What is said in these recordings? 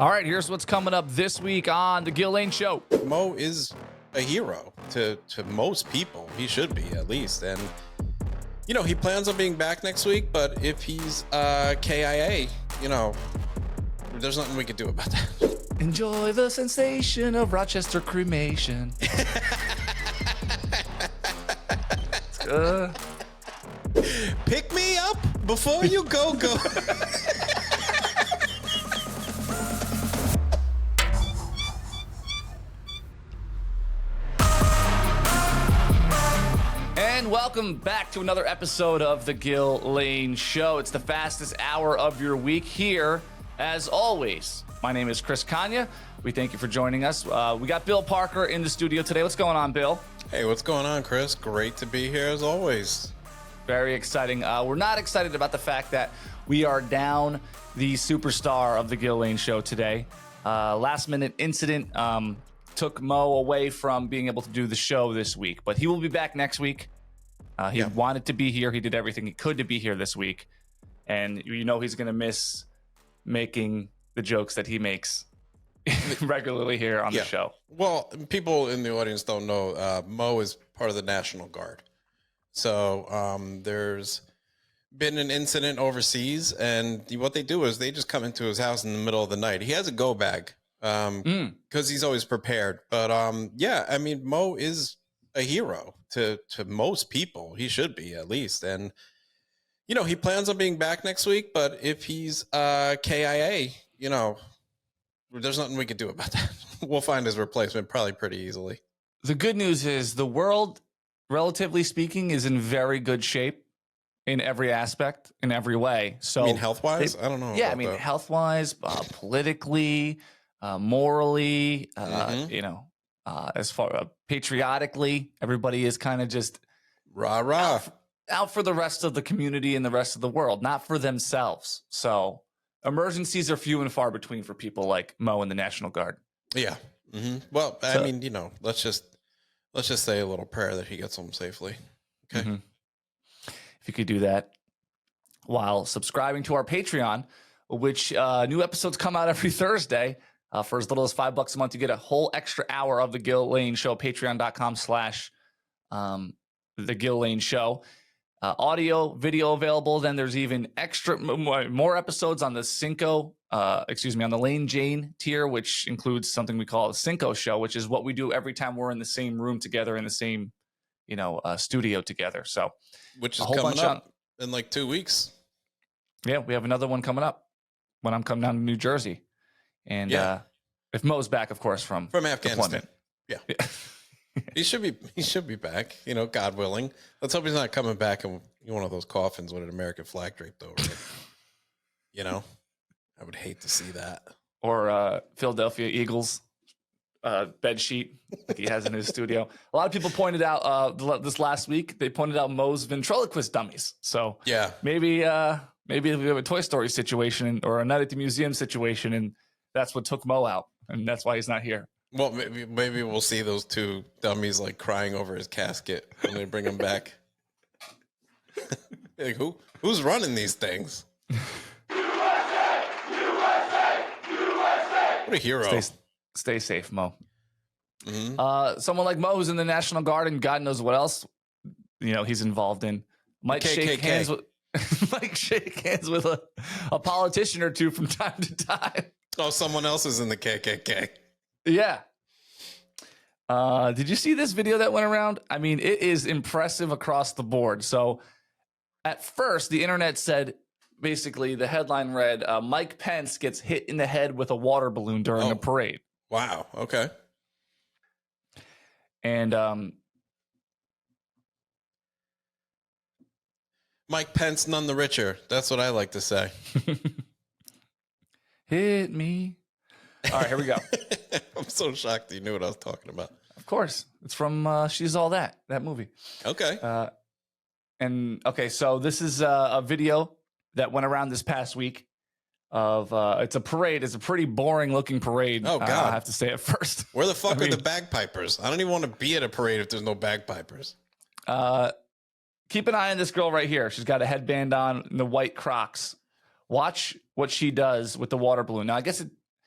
All right, here's what's coming up this week on the Gill Lane Show. Mo is a hero to most people. He should be, at least. And, you know, he plans on being back next week, but if he's KIA, you know, there's nothing we can do about that. Enjoy the sensation of Rochester cremation. Pick me up before you go. And welcome back to another episode of the Gill Lane Show. It's the fastest hour of your week here, as always. My name is Chris Kanya. We thank you for joining us. We got Bill Parker in the studio today. What's going on, Bill? Hey, what's going on, Chris? Great to be here as always. Very exciting. We're not excited about the fact that we are down the superstar of the Gill Lane Show today. Last minute incident took Mo away from being able to do the show this week, but he will be back next week. He wanted to be here. He did everything he could to be here this week. And you know he's going to miss making the jokes that he makes regularly here on the show. Well, people in the audience don't know Mo is part of the National Guard. So there's been an incident overseas, and what they do is they just come into his house in the middle of the night. He has a go bag because he's always prepared. But yeah, I mean, Mo is a hero to most people. He should be, at least. And, you know, he plans on being back next week, but if he's KIA, you know, there's nothing we can do about that. We'll find his replacement probably pretty easily. The good news is the world, relatively speaking, is in very good shape in every aspect, in every way. So, I mean, health-wise? I don't know. Yeah, I mean, health-wise, politically, morally, you know, as far patriotically, everybody is kind of just rah-rah out for the rest of the community and the rest of the world, not for themselves. So emergencies are few and far between for people like Mo and the National Guard. Yeah. Well, I mean, you know, let's just say a little prayer that he gets home safely. Okay. If you could do that while subscribing to our Patreon, which new episodes come out every Thursday. For as little as $5 a month, you get a whole extra hour of the Gill Lane Show. Patreon.com/the Gill Lane Show. Audio, video available. Then there's even extra more episodes on the on the Lane Jane tier, which includes something we call a Cinco Show, which is what we do every time we're in the same room together in the same, studio together. So, which is coming up in like 2 weeks. Yeah, we have another one coming up when I'm coming down to New Jersey. And if Mo's back, of course, from Afghanistan, he should be back. You know, God willing. Let's hope he's not coming back in one of those coffins with an American flag draped over it. You know, I would hate to see that. Or Philadelphia Eagles bed sheet like he has in his studio. A lot of people pointed out this last week. They pointed out Mo's ventriloquist dummies. So maybe we have a Toy Story situation or a Night at the Museum situation, and that's what took Mo out, and that's why he's not here. Well, maybe we'll see those two dummies like crying over his casket when they bring him back. Like, who's running these things? USA! USA! USA! What a hero! Stay safe, Mo. Someone like Mo who's in the National Guard and God knows what else, he's involved in. Might shake hands with a politician or two from time to time. Oh, someone else is in the KKK. Yeah. Did you see this video that went around? I mean, it is impressive across the board. So at first, the internet said, basically, the headline read, Mike Pence gets hit in the head with a water balloon during a parade. Wow. Okay. And Mike Pence, none the richer. That's what I like to say. Hit me. All right, here we go. I'm so shocked that you knew what I was talking about. Of course. It's from She's All That movie. Okay. So this is a video that went around this past week of it's a parade. It's a pretty boring looking parade. Oh, God. I have to say at first. Where the fuck are the bagpipers? I don't even want to be at a parade if there's no bagpipers. Keep an eye on this girl right here. She's got a headband on and the white Crocs. Watch what she does with the water balloon. Now, I guess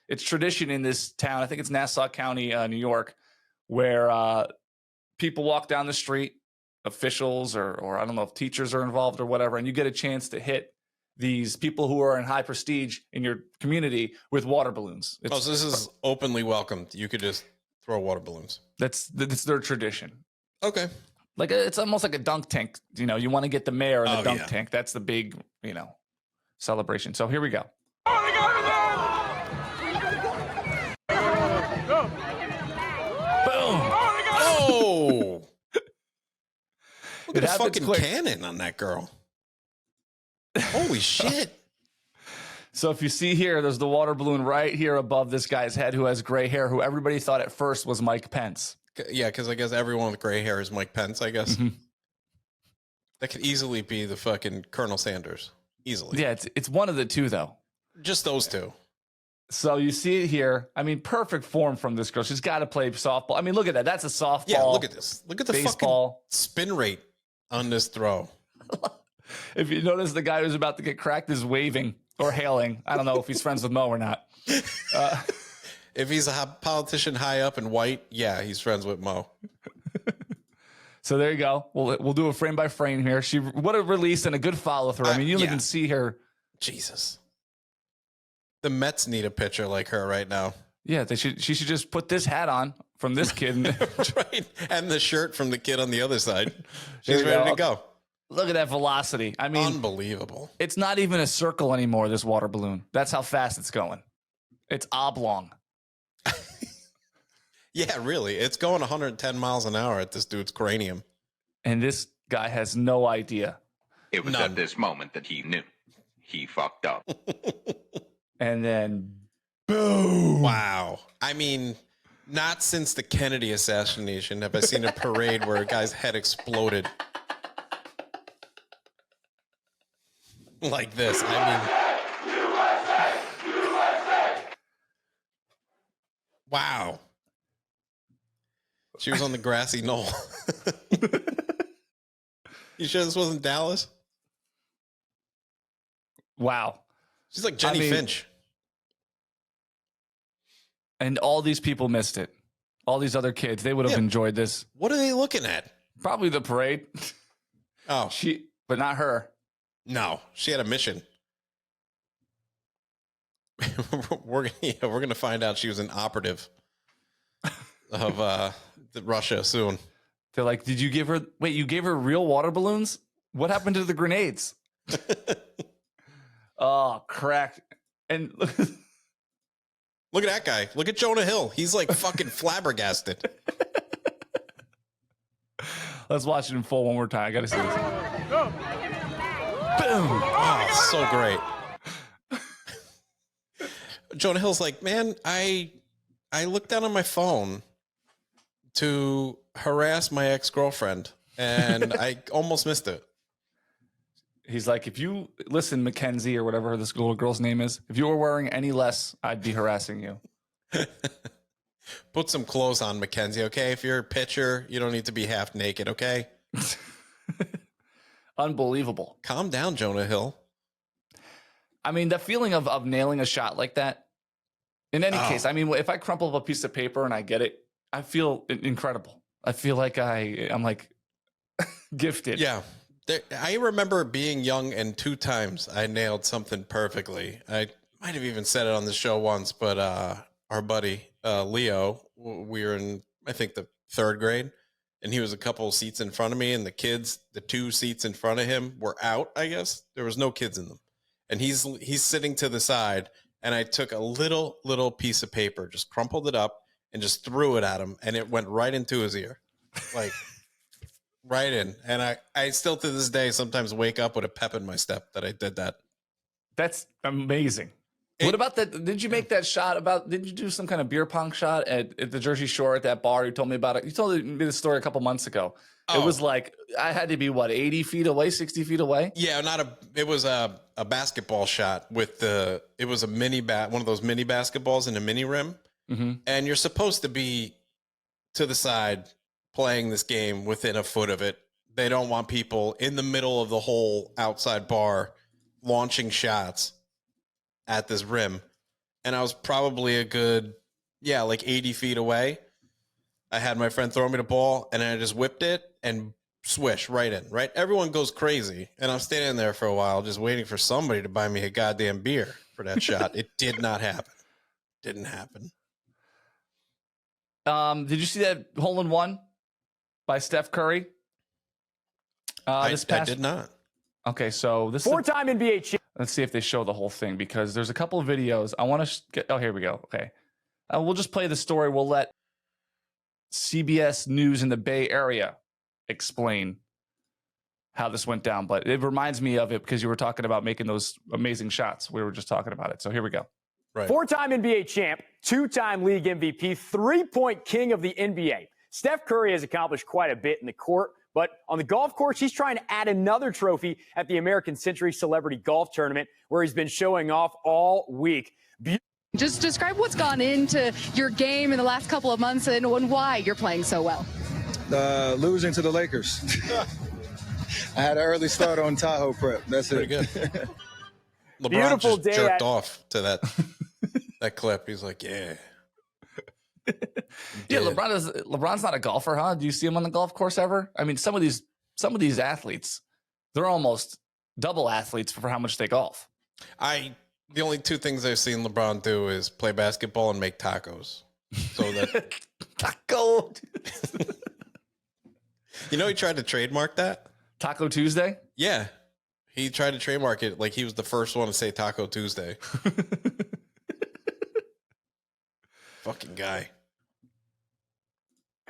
it's tradition in this town. I think it's Nassau County, New York, where people walk down the street, officials or I don't know if teachers are involved or whatever, and you get a chance to hit these people who are in high prestige in your community with water balloons. So this is openly welcomed. You could just throw water balloons. That's their tradition. Okay. Like it's almost like a dunk tank. You know, you want to get the mayor in the dunk yeah. tank. That's the big, celebration. So here we go. Boom. Oh. Look at It the happens fucking quick. cannon on that girl. Holy shit. So if you see here, there's the water balloon right here above this guy's head who has gray hair, who everybody thought at first was Mike Pence. Yeah, because I guess everyone with gray hair is Mike Pence, I guess. Mm-hmm. That could easily be the fucking Colonel Sanders. Easily. Yeah, it's one of the two, though. Just those two. So you see it here. I mean, perfect form from this girl. She's got to play softball. I mean, look at that. That's a softball. Yeah, look at this. Look at the baseball. fucking spin rate on this throw. If you notice, the guy who's about to get cracked is waving or hailing. I don't know if he's friends with Mo or not. If he's a politician high up and white, yeah, he's friends with Mo. So there you go. We'll do a frame by frame here. What a release and a good follow through. I mean, you can see her. Jesus. The Mets need a pitcher like her right now. Yeah, she should just put this hat on from this kid. Right. And the shirt from the kid on the other side. She's ready to go. Look at that velocity. I mean, unbelievable. It's not even a circle anymore, this water balloon. That's how fast it's going. It's oblong. Yeah, really. It's going 110 miles an hour at this dude's cranium. And this guy has no idea. It was at this moment that he knew. He fucked up. And then, boom. Wow. I mean, not since the Kennedy assassination have I seen a parade where a guy's head exploded like this. I mean, wow. She was on the grassy knoll. You sure this wasn't Dallas? Wow. She's like Jenny Finch. And all these people missed it. All these other kids, they would have enjoyed this. What are they looking at? Probably the parade. Oh. But not her. No, she had a mission. We're going to find out she was an operative of Russia soon. They're like, you gave her real water balloons? What happened to the grenades? Oh, cracked. And look at that guy. Look at Jonah Hill. He's like fucking flabbergasted. Let's watch it in full one more time. I got to see this. Go. Boom. Oh, so great. Jonah Hill's like, man, I looked down on my phone to harass my ex-girlfriend and I almost missed it. He's like, if you listen, Mackenzie or whatever this little girl's name is, if you were wearing any less, I'd be harassing you. Put some clothes on, Mackenzie, okay? If you're a pitcher, you don't need to be half naked, okay? Unbelievable. Calm down, Jonah Hill. I mean, the feeling of nailing a shot like that, in any case, I mean, if I crumple up a piece of paper and I get it, I feel incredible. I feel like I'm like gifted. Yeah. I remember being young and 2 times I nailed something perfectly. I might have even said it on the show once, but our buddy Leo, we were in, I think, the 3rd grade, and he was a couple of seats in front of me, and the 2 seats in front of him were out, I guess. There was no kids in them. And he's sitting to the side, and I took a little piece of paper, just crumpled it up, and just threw it at him, and it went right into his ear. Like... right in. And I still to this day sometimes wake up with a pep in my step that I did that. That's amazing. What about that? Did you make that shot did you do some kind of beer pong shot at the Jersey Shore at that bar? You told me about it. You told me the story a couple months ago. Oh. It was like, I had to be 80 feet away, 60 feet away? Yeah, it was a basketball shot with it was a one of those mini basketballs in a mini rim. Mm-hmm. And you're supposed to be to the side playing this game within a foot of it. They don't want people in the middle of the whole outside bar launching shots at this rim. and I was probably a good, like 80 feet away. I had my friend throw me the ball, and then I just whipped it and swish right in, right? Everyone goes crazy, and I'm standing there for a while just waiting for somebody to buy me a goddamn beer for that shot. It did not happen. Didn't happen. Did you see that hole-in-one by Steph Curry? I did not. Okay, so this four-time NBA champ. Let's see if they show the whole thing, because there's a couple of videos. I want to get. Oh, here we go. Okay, we'll just play the story. We'll let CBS News in the Bay Area explain how this went down. But it reminds me of it because you were talking about making those amazing shots. We were just talking about it. So here we go. Right. Four-time NBA champ, two-time league MVP, three-point king of the NBA. Steph Curry has accomplished quite a bit in the court, but on the golf course, he's trying to add another trophy at the American Century Celebrity Golf Tournament, where he's been showing off all week. Just describe what's gone into your game in the last couple of months and why you're playing so well. Losing to the Lakers. I had an early start on Tahoe prep. That's pretty it. Good. LeBron Beautiful just day jerked off to that clip. He's like, yeah. Yeah, LeBron's not a golfer, huh? Do you see him on the golf course ever? I mean, some of these athletes, they're almost double athletes for how much they golf. The only two things I've seen LeBron do is play basketball and make tacos. So that Taco. he tried to trademark that. Taco Tuesday? Yeah. He tried to trademark it like he was the first one to say Taco Tuesday. Fucking guy.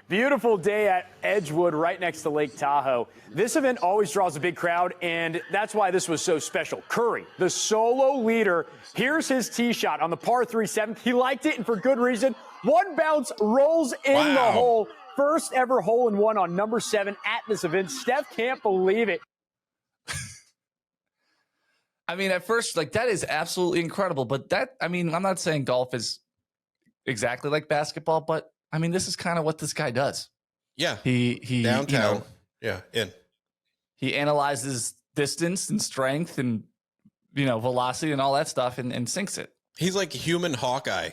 Beautiful day at Edgewood, right next to Lake Tahoe. This event always draws a big crowd, and that's why this was so special. Curry, the solo leader, here's his tee shot on the par 3 7th. He liked it, and for good reason. One bounce rolls in the hole. First ever hole-in-one on number 7 at this event. Steph can't believe it. I mean, at first, that is absolutely incredible. But I'm not saying golf is exactly like basketball, but I mean, this is kind of what this guy does. Yeah. He downtown. He analyzes distance and strength and, velocity and all that stuff and sinks it. He's like human Hawkeye.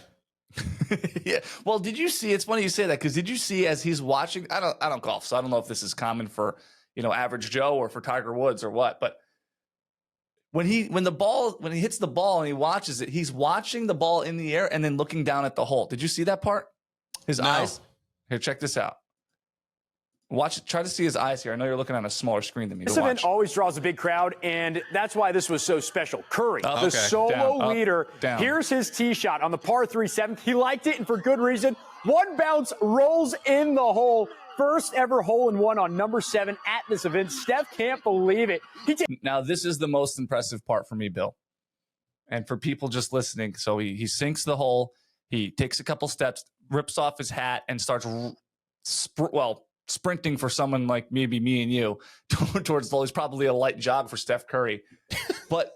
Yeah. Well, did you see? It's funny you say that, because did you see as he's watching? I don't golf, so I don't know if this is common for average Joe or for Tiger Woods or what. But when he hits the ball and he watches it, he's watching the ball in the air and then looking down at the hole. Did you see that part? His eyes. Here, check this out. Watch it. Try to see his eyes here. I know you're looking on a smaller screen than me. This event always draws a big crowd, and that's why this was so special. Curry, the solo leader. Here's his tee shot on the par 3 7th. He liked it, and for good reason. One bounce rolls in the hole. First ever hole-in-one on number 7 at this event. Steph can't believe it. Now, this is the most impressive part for me, Bill, and for people just listening. So he sinks the hole. He takes a couple steps, rips off his hat, and starts sprinting for someone like maybe me and you towards the hole. He's probably a light jog for Steph Curry. But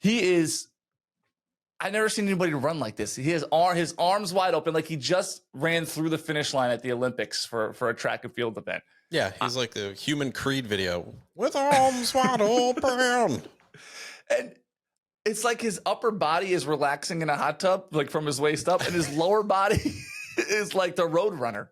I've never seen anybody run like this. He has his arms wide open, like he just ran through the finish line at the Olympics for a track and field event. Yeah, he's like the Human Creed video with arms wide open. And it's like his upper body is relaxing in a hot tub, like from his waist up, and his lower body is like the road runner.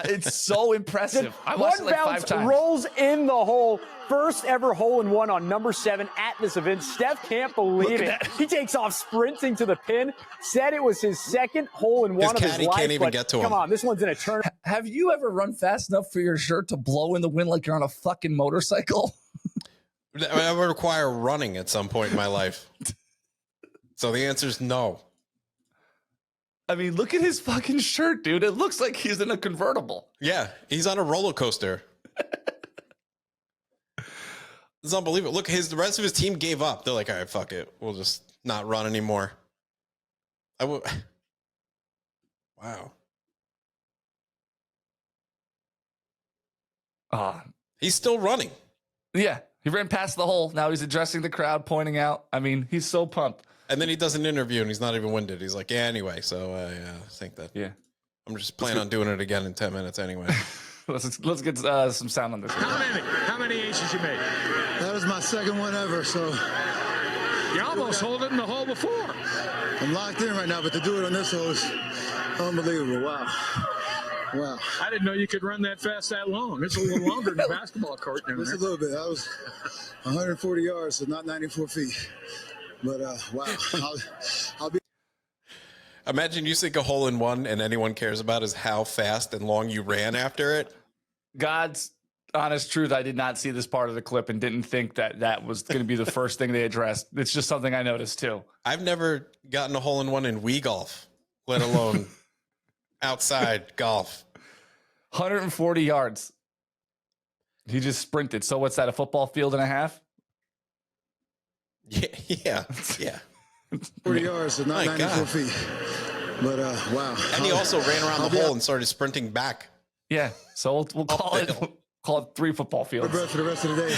It's so impressive. I watched it like 5 times. Rolls in the hole. First ever hole-in-one on number 7 at this event. Steph can't believe it. He takes off sprinting to the pin. Said it was his second hole-in-one of his life. Can't even get to him. Come on, this one's in a turn. Have you ever run fast enough for your shirt to blow in the wind like you're on a fucking motorcycle? I would require running at some point in my life. So the answer is no. I mean, look at his fucking shirt, dude. It looks like he's in a convertible. Yeah, he's on a roller coaster. It's unbelievable. Look, the rest of his team gave up. They're like, all right, fuck it. We'll just not run anymore. Wow. He's still running. Yeah, he ran past the hole. Now he's addressing the crowd, pointing out. I mean, he's so pumped. And then he does an interview and he's not even winded. He's like, yeah, anyway. So I think that. Yeah. I'm just planning on doing it again in 10 minutes anyway. Let's get some sound on this. How many aces you made? That was my second one ever, so. You almost hold it in the hole before. I'm locked in right now, but to do it on this hole is unbelievable. Wow. Wow. I didn't know you could run that fast that long. It's a little longer than a basketball court down Just there. a little bit. I was 140 yards, so not 94 feet. But, wow. I'll be. Imagine you sink a hole in one and anyone cares about is how fast and long you ran after it. God's honest truth, I did not see this part of the clip and didn't think that was going to be the first thing they addressed. It's just something I noticed too. I've never gotten a hole in one in Wii golf, let alone outside golf. 140 yards. He just sprinted. So what's that, a football field and a half? Yeah. 40 yards, so not My 94 God. feet. But, wow. And he also ran around the hole and started sprinting back. Yeah. So we'll call it 3 football fields. breath for the rest of the day.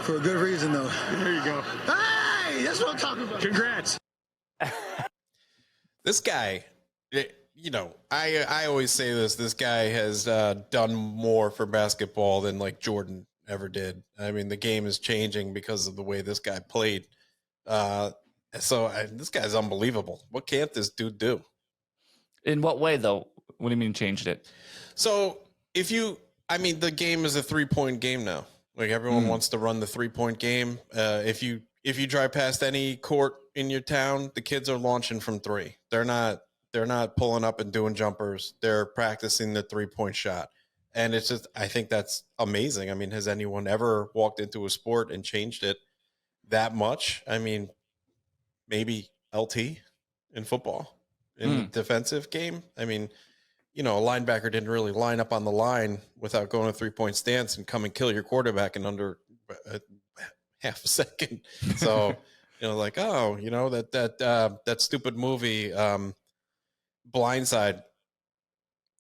For a good reason, though. There you go. Hey, that's what I'm talking about. Congrats. This guy, you know, I always say this guy has done more for basketball than like Jordan ever did. I mean, the game is changing because of the way this guy played. This guy's unbelievable. What can't this dude do? In what way, though? What do you mean changed it? So the game is a 3-point game now. Like everyone wants to run the 3-point game. If you drive past any court in your town, the kids are launching from 3. They're not pulling up and doing jumpers. They're practicing the 3-point shot. And it's just, I think that's amazing. I mean, has anyone ever walked into a sport and changed it that much? I mean, maybe LT in football, in the defensive game. I mean, you know, a linebacker didn't really line up on the line without going a 3-point stance and come and kill your quarterback in under half a second. So, you know, like, oh, you know, that stupid movie, Blindside,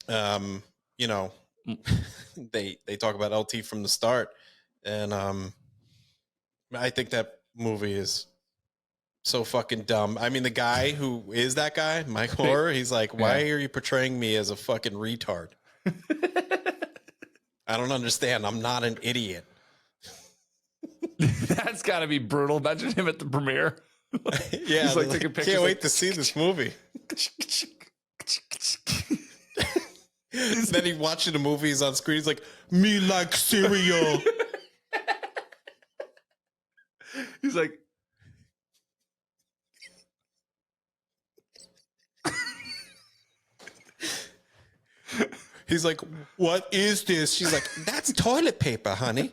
you know, they talk about LT from the start. And I think that movie is so fucking dumb. I mean, the guy who is that guy, Mike Horror, he's like, why are you portraying me as a fucking retard? I don't understand. I'm not an idiot. That's got to be brutal. Imagine him at the premiere. Yeah, He's like taking pictures. can't wait to see this movie. Then he watching the movies on screen. He's like, me like cereal. He's like, He's like, what is this? She's like, that's toilet paper, honey.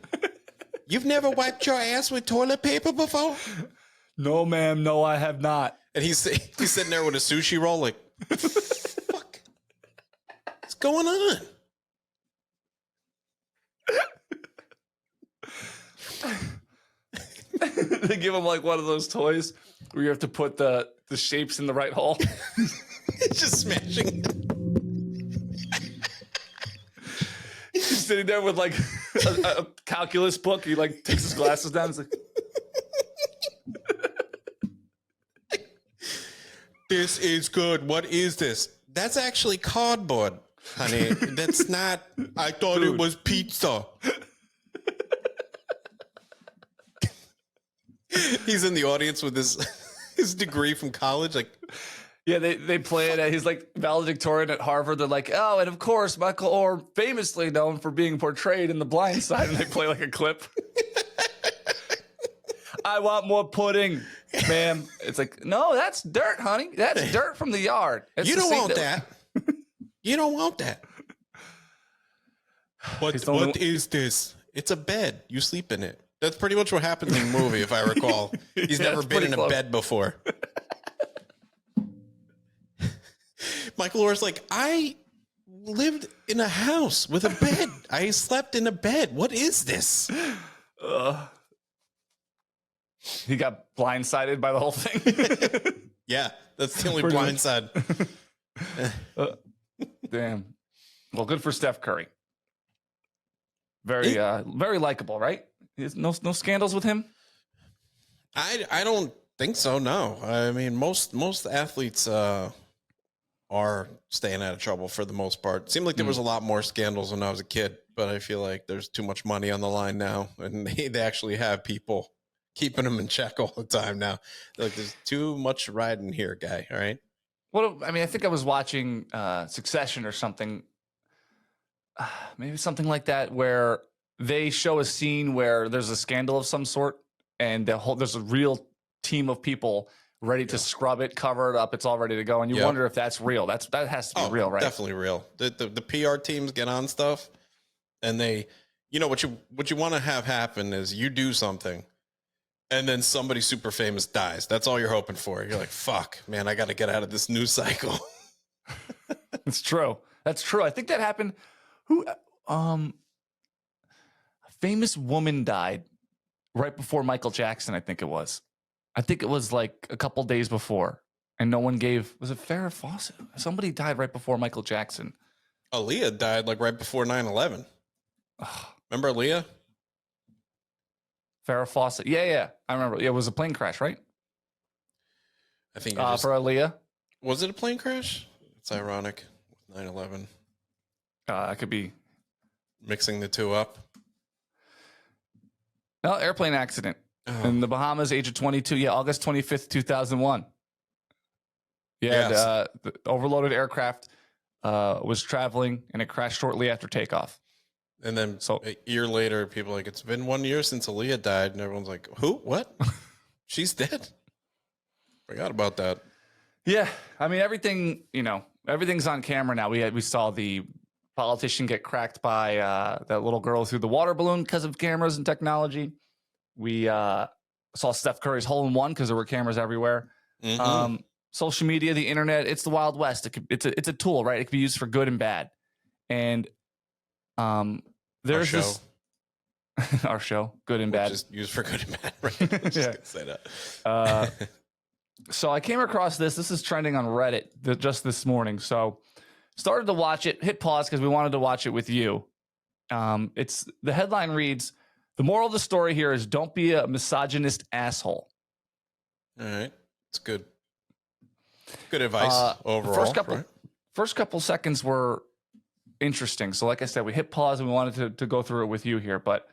You've never wiped your ass with toilet paper before? no, ma'am. No, I have not. And he's sitting there with a sushi roll, like, fuck, what's going on? They give him like one of those toys where you have to put the shapes in the right hole. He's just smashing it. He's sitting there with like a calculus book. He like takes his glasses down. He's like, This is good. What is this? That's actually cardboard, honey. That's not. I thought it was pizza. He's in the audience with his degree from college. Like, yeah, they play it. He's like valedictorian at Harvard. They're like, oh, and of course, Michael Orr, famously known for being portrayed in The Blind Side, and they play like a clip. I want more pudding, ma'am. It's like, no, that's dirt, honey. That's dirt from the yard. It's you the don't same want that. You don't want that. What is this? It's a bed. You sleep in it. That's pretty much what happens in the movie, if I recall. He's Yeah, never it's been pretty in a close. bed before. Michael Orr's like, I lived in a house with a bed. I slept in a bed. What is this? He got blindsided by the whole thing. Yeah, that's the only Pretty blind much. side. Damn. Well, good for Steph Curry. Very likable, right? No scandals with him. I don't think so. No, I mean most athletes are staying out of trouble for the most part. It seemed like there was a lot more scandals when I was a kid, but I feel like there's too much money on the line now, and they actually have people keeping him in check all the time now. Like, there's too much riding here, guy. All right. Well, I mean, I think I was watching Succession or something, maybe something like that, where they show a scene where there's a scandal of some sort, and there's a real team of people ready to scrub it, cover it up. It's all ready to go, and you wonder if that's real. That has to be real, right? Definitely real. The PR teams get on stuff, and they, what you want to have happen is you do something, and then somebody super famous dies. That's all you're hoping for. You're like, fuck, man, I got to get out of this news cycle. It's true. That's true. I think that happened. A famous woman died right before Michael Jackson, I think it was. I think it was like a couple days before, and no one was it Farrah Fawcett? Somebody died right before Michael Jackson. Aaliyah died like right before 9/11. Remember Aaliyah? Farrah Fawcett. Yeah. I remember. Yeah, it was a plane crash, right? I think for Aaliyah. Was it a plane crash? It's ironic. 9/11. I could be mixing the two up. No, airplane accident in the Bahamas, age of 22. Yeah, August 25th, 2001. Yeah, the overloaded aircraft was traveling, and it crashed shortly after takeoff. And then a year later, people are like, it's been 1 year since Aaliyah died. And everyone's like, who? What? She's dead? Forgot about that. Yeah. I mean, everything's on camera now. We saw the politician get cracked by that little girl through the water balloon because of cameras and technology. We saw Steph Curry's hole-in-one because there were cameras everywhere. Mm-hmm. Social media, the internet, it's the Wild West. It's a tool, right? It can be used for good and bad. And there's this our show, good and bad. Just used for good and bad, right? I was just gonna say that. So I came across this. This is trending on Reddit just this morning. So started to watch it, hit pause because we wanted to watch it with you. The headline reads, "The moral of the story here is don't be a misogynist asshole." All right. It's good. Good advice overall. First couple seconds were interesting. So like I said, we hit pause and we wanted to go through it with you here, but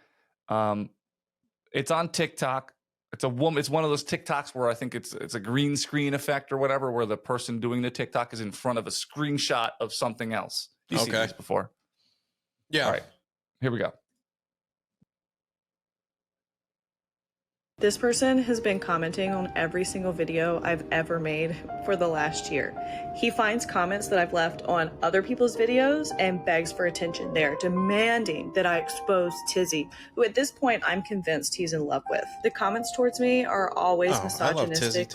it's on TikTok. It's one of those TikToks where I think it's a green screen effect or whatever, where the person doing the TikTok is in front of a screenshot of something else. You've seen these before. Yeah. All right. Here we go. This person has been commenting on every single video I've ever made for the last year. He finds comments that I've left on other people's videos and begs for attention there, demanding that I expose Tizzy, who at this point I'm convinced he's in love with. The comments towards me are always misogynistic.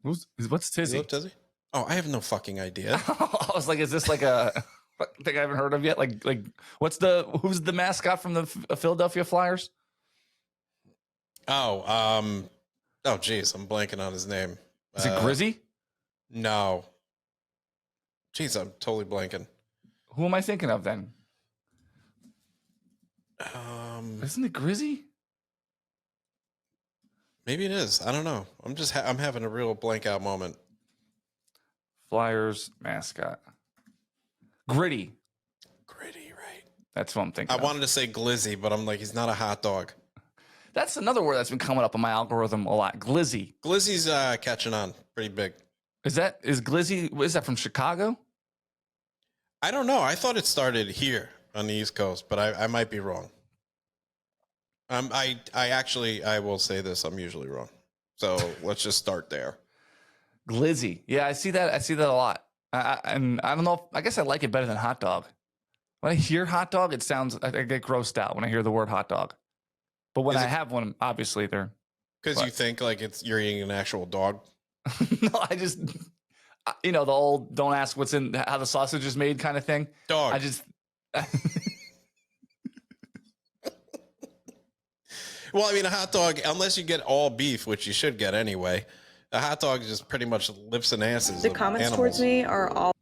What's Tizzy? You love Tizzy? Oh, I have no fucking idea. I was like, is this like a thing I haven't heard of yet? Like who's the mascot from the Philadelphia Flyers? Geez, I'm blanking on his name. Is it Grizzy? No. Jeez, I'm totally blanking. Who am I thinking of then? Isn't it Grizzy? Maybe it is. I don't know. I'm having a real blank out moment. Flyers mascot. Gritty, right? That's what I'm thinking. I wanted to say glizzy, but I'm like, he's not a hot dog. That's another word that's been coming up on my algorithm a lot. Glizzy. Glizzy's catching on pretty big. Is Glizzy? Is that from Chicago? I don't know. I thought it started here on the East Coast, but I might be wrong. I will say this. I'm usually wrong. So let's just start there. Glizzy. Yeah, I see that a lot. And I don't know. I guess I like it better than hot dog. When I hear hot dog, I get grossed out when I hear the word hot dog. But when I have one, obviously they're... Because you think like you're eating an actual dog? No, I just... the old don't ask what's in... how the sausage is made kind of thing. Dog. I just... Well, I mean, a hot dog, unless you get all beef, which you should get anyway, a hot dog is just pretty much lips and asses. The comments towards me are all...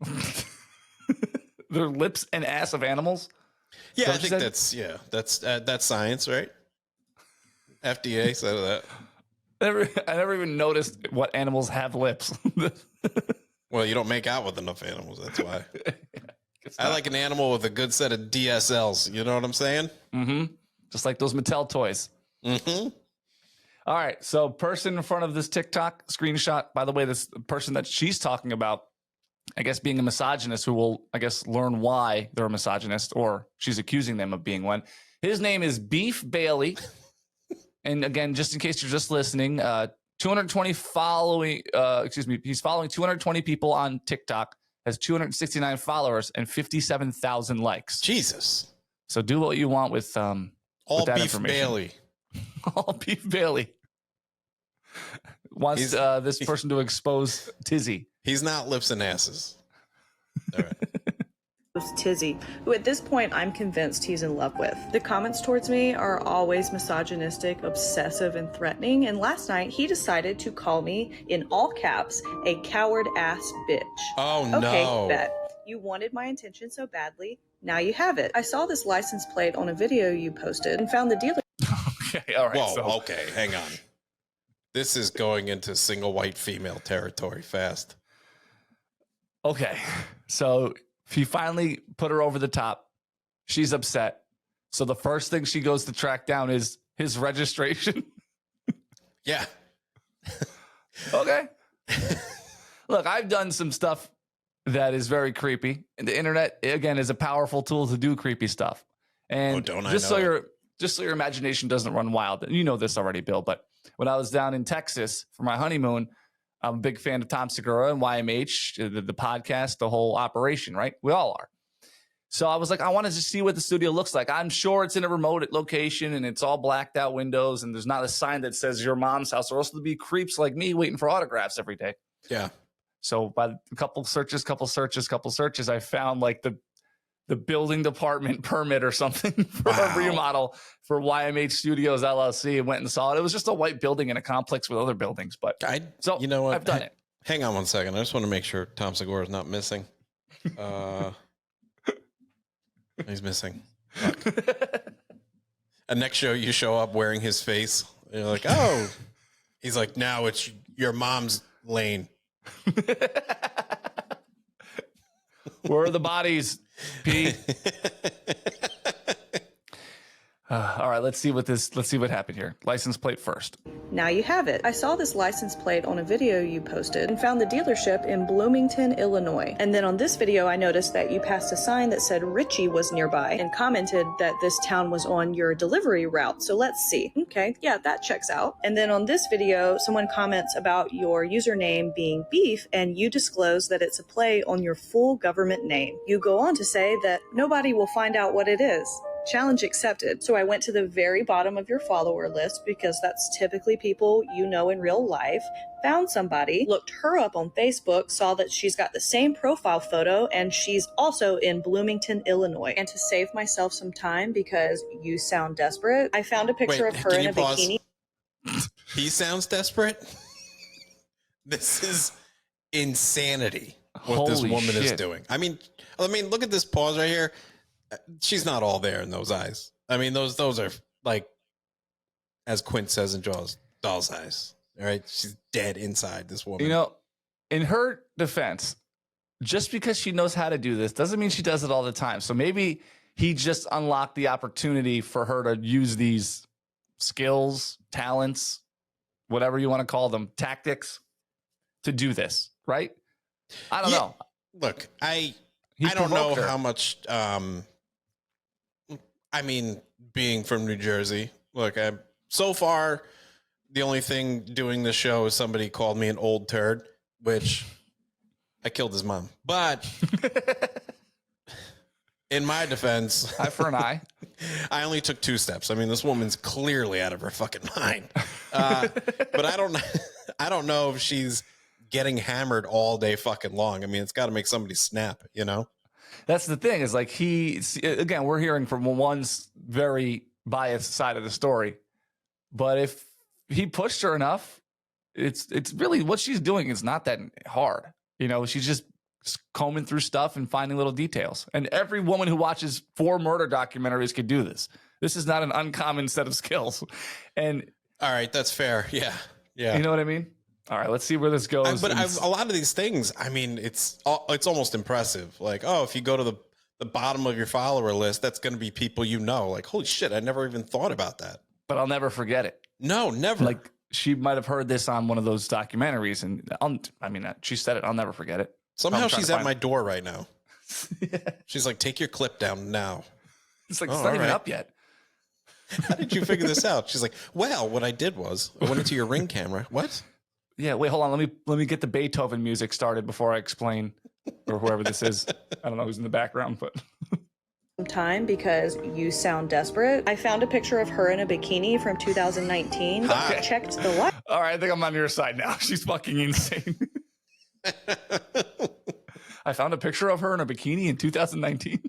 They're lips and ass of animals? Yeah, I think that's science, right? FDA said that. I never even noticed what animals have lips. Well, you don't make out with enough animals. That's why. I like an animal with a good set of DSLs. You know what I'm saying? Mm-hmm. Just like those Mattel toys. Mm-hmm. All right. So person in front of this TikTok screenshot, by the way, this person that she's talking about, I guess being a misogynist, who will, I guess, learn why they're a misogynist, or she's accusing them of being one. His name is Beef Bailey. And again, just in case you're just listening, 220 following, he's following 220 people on TikTok, has 269 followers and 57,000 likes. Jesus. So do what you want with all that Beef information. Bailey. All Beef Bailey wants this person to expose Tizzy. He's not lips and asses. All right. Tizzy, who at this point I'm convinced he's in love with. The comments towards me are always misogynistic, obsessive, and threatening, and last night he decided to call me, in all caps, a coward-ass bitch. Oh, okay, no. Bet. You wanted my attention so badly, now you have it. I saw this license plate on a video you posted and found the dealer. Okay, all right. Whoa, okay, hang on. This is going into single white female territory fast. Okay, so he finally put her over the top. She's upset. So the first thing she goes to track down is his registration. Yeah. Okay. Look, I've done some stuff that is very creepy. And the internet, again, is a powerful tool to do creepy stuff. And just so your imagination doesn't run wild. You know this already, Bill, but when I was down in Texas for my honeymoon, I'm a big fan of Tom Segura and YMH, the podcast, the whole operation, right? We all are. So I was like, I wanted to see what the studio looks like. I'm sure it's in a remote location and it's all blacked out windows and there's not a sign that says your mom's house, or else there'll be creeps like me waiting for autographs every day. Yeah. So by a couple searches, I found like the building department permit or something for a remodel for YMH Studios LLC, and went and saw it. It was just a white building in a complex with other buildings. But you know what? I've done it. Hang on one second. I just want to make sure Tom Segura is not missing. He's missing. And next show you show up wearing his face. And you're like, oh. He's like, now it's your mom's lane. Where are the bodies, P? All right, let's see what happened here. License plate first. Now you have it. I saw this license plate on a video you posted and found the dealership in Bloomington, Illinois. And then on this video, I noticed that you passed a sign that said Richie was nearby and commented that this town was on your delivery route. So let's see. Okay, yeah, that checks out. And then on this video, someone comments about your username being Beef, and you disclose that it's a play on your full government name. You go on to say that nobody will find out what it is. Challenge accepted. So I went to the very bottom of your follower list, because that's typically people you know in real life, found somebody, looked her up on Facebook, saw that she's got the same profile photo, and she's also in Bloomington, Illinois. And to save myself some time, because you sound desperate, I found a picture of her in a bikini. He sounds desperate? This is insanity what this woman is doing. I mean, look at this pause right here. She's not all there in those eyes. I mean, those are like, as Quint says in Jaws, doll's eyes. All right, she's dead inside, this woman. You know, in her defense, just because she knows how to do this doesn't mean she does it all the time. So maybe he just unlocked the opportunity for her to use these skills, talents, whatever you want to call them, tactics, to do this, right? I don't know. Look, I don't know how much. I mean, being from New Jersey, look, so far, the only thing doing this show is somebody called me an old turd, which I killed his mom. But in my defense, eye for an eye. I only took 2 steps. I mean, this woman's clearly out of her fucking mind. But I don't know if she's getting hammered all day fucking long. I mean, it's got to make somebody snap, you know? That's the thing, is like again, we're hearing from one's very biased side of the story. But if he pushed her enough, it's really what she's doing is not that hard. You know, she's just combing through stuff and finding little details. And every woman who watches 4 murder documentaries could do this. This is not an uncommon set of skills. And all right, that's fair. Yeah. Yeah. You know what I mean? All right, let's see where this goes. But a lot of these things, I mean, it's almost impressive. Like, oh, if you go to the bottom of your follower list, that's going to be people you know. Like, holy shit, I never even thought about that. But I'll never forget it. No, never. Like she might have heard this on one of those documentaries, and she said it. I'll never forget it. Somehow she's at my door right now. Yeah. She's like, take your clip down now. It's like, it's not even up yet. How did you figure this out? She's like, well, what I did was I went into your Ring camera. What? Yeah, wait, hold on. Let me get the Beethoven music started before I explain, or whoever this is. I don't know who's in the background, but time because you sound desperate. I found a picture of her in a bikini from 2019. Okay. Checked the light. All right, I think I'm on your side now. She's fucking insane. I found a picture of her in a bikini in 2019.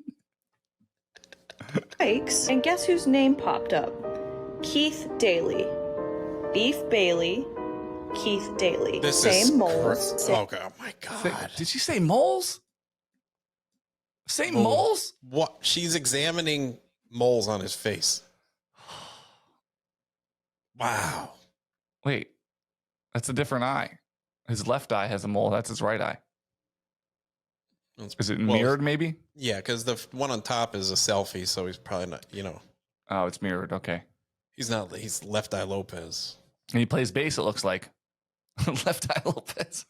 Likes, and guess whose name popped up? Keith Daly. Beef Bailey. Keith Daly. This same is moles. Oh my god! Did she say moles? Same moles? What? She's examining moles on his face. Wow. Wait, that's a different eye. His left eye has a mole. That's his right eye. Is it mirrored, maybe? Yeah, because the one on top is a selfie, so he's probably not. Oh, it's mirrored. Okay. He's not. He's Left Eye Lopez. And he plays bass. It looks like Left Eye Lopez.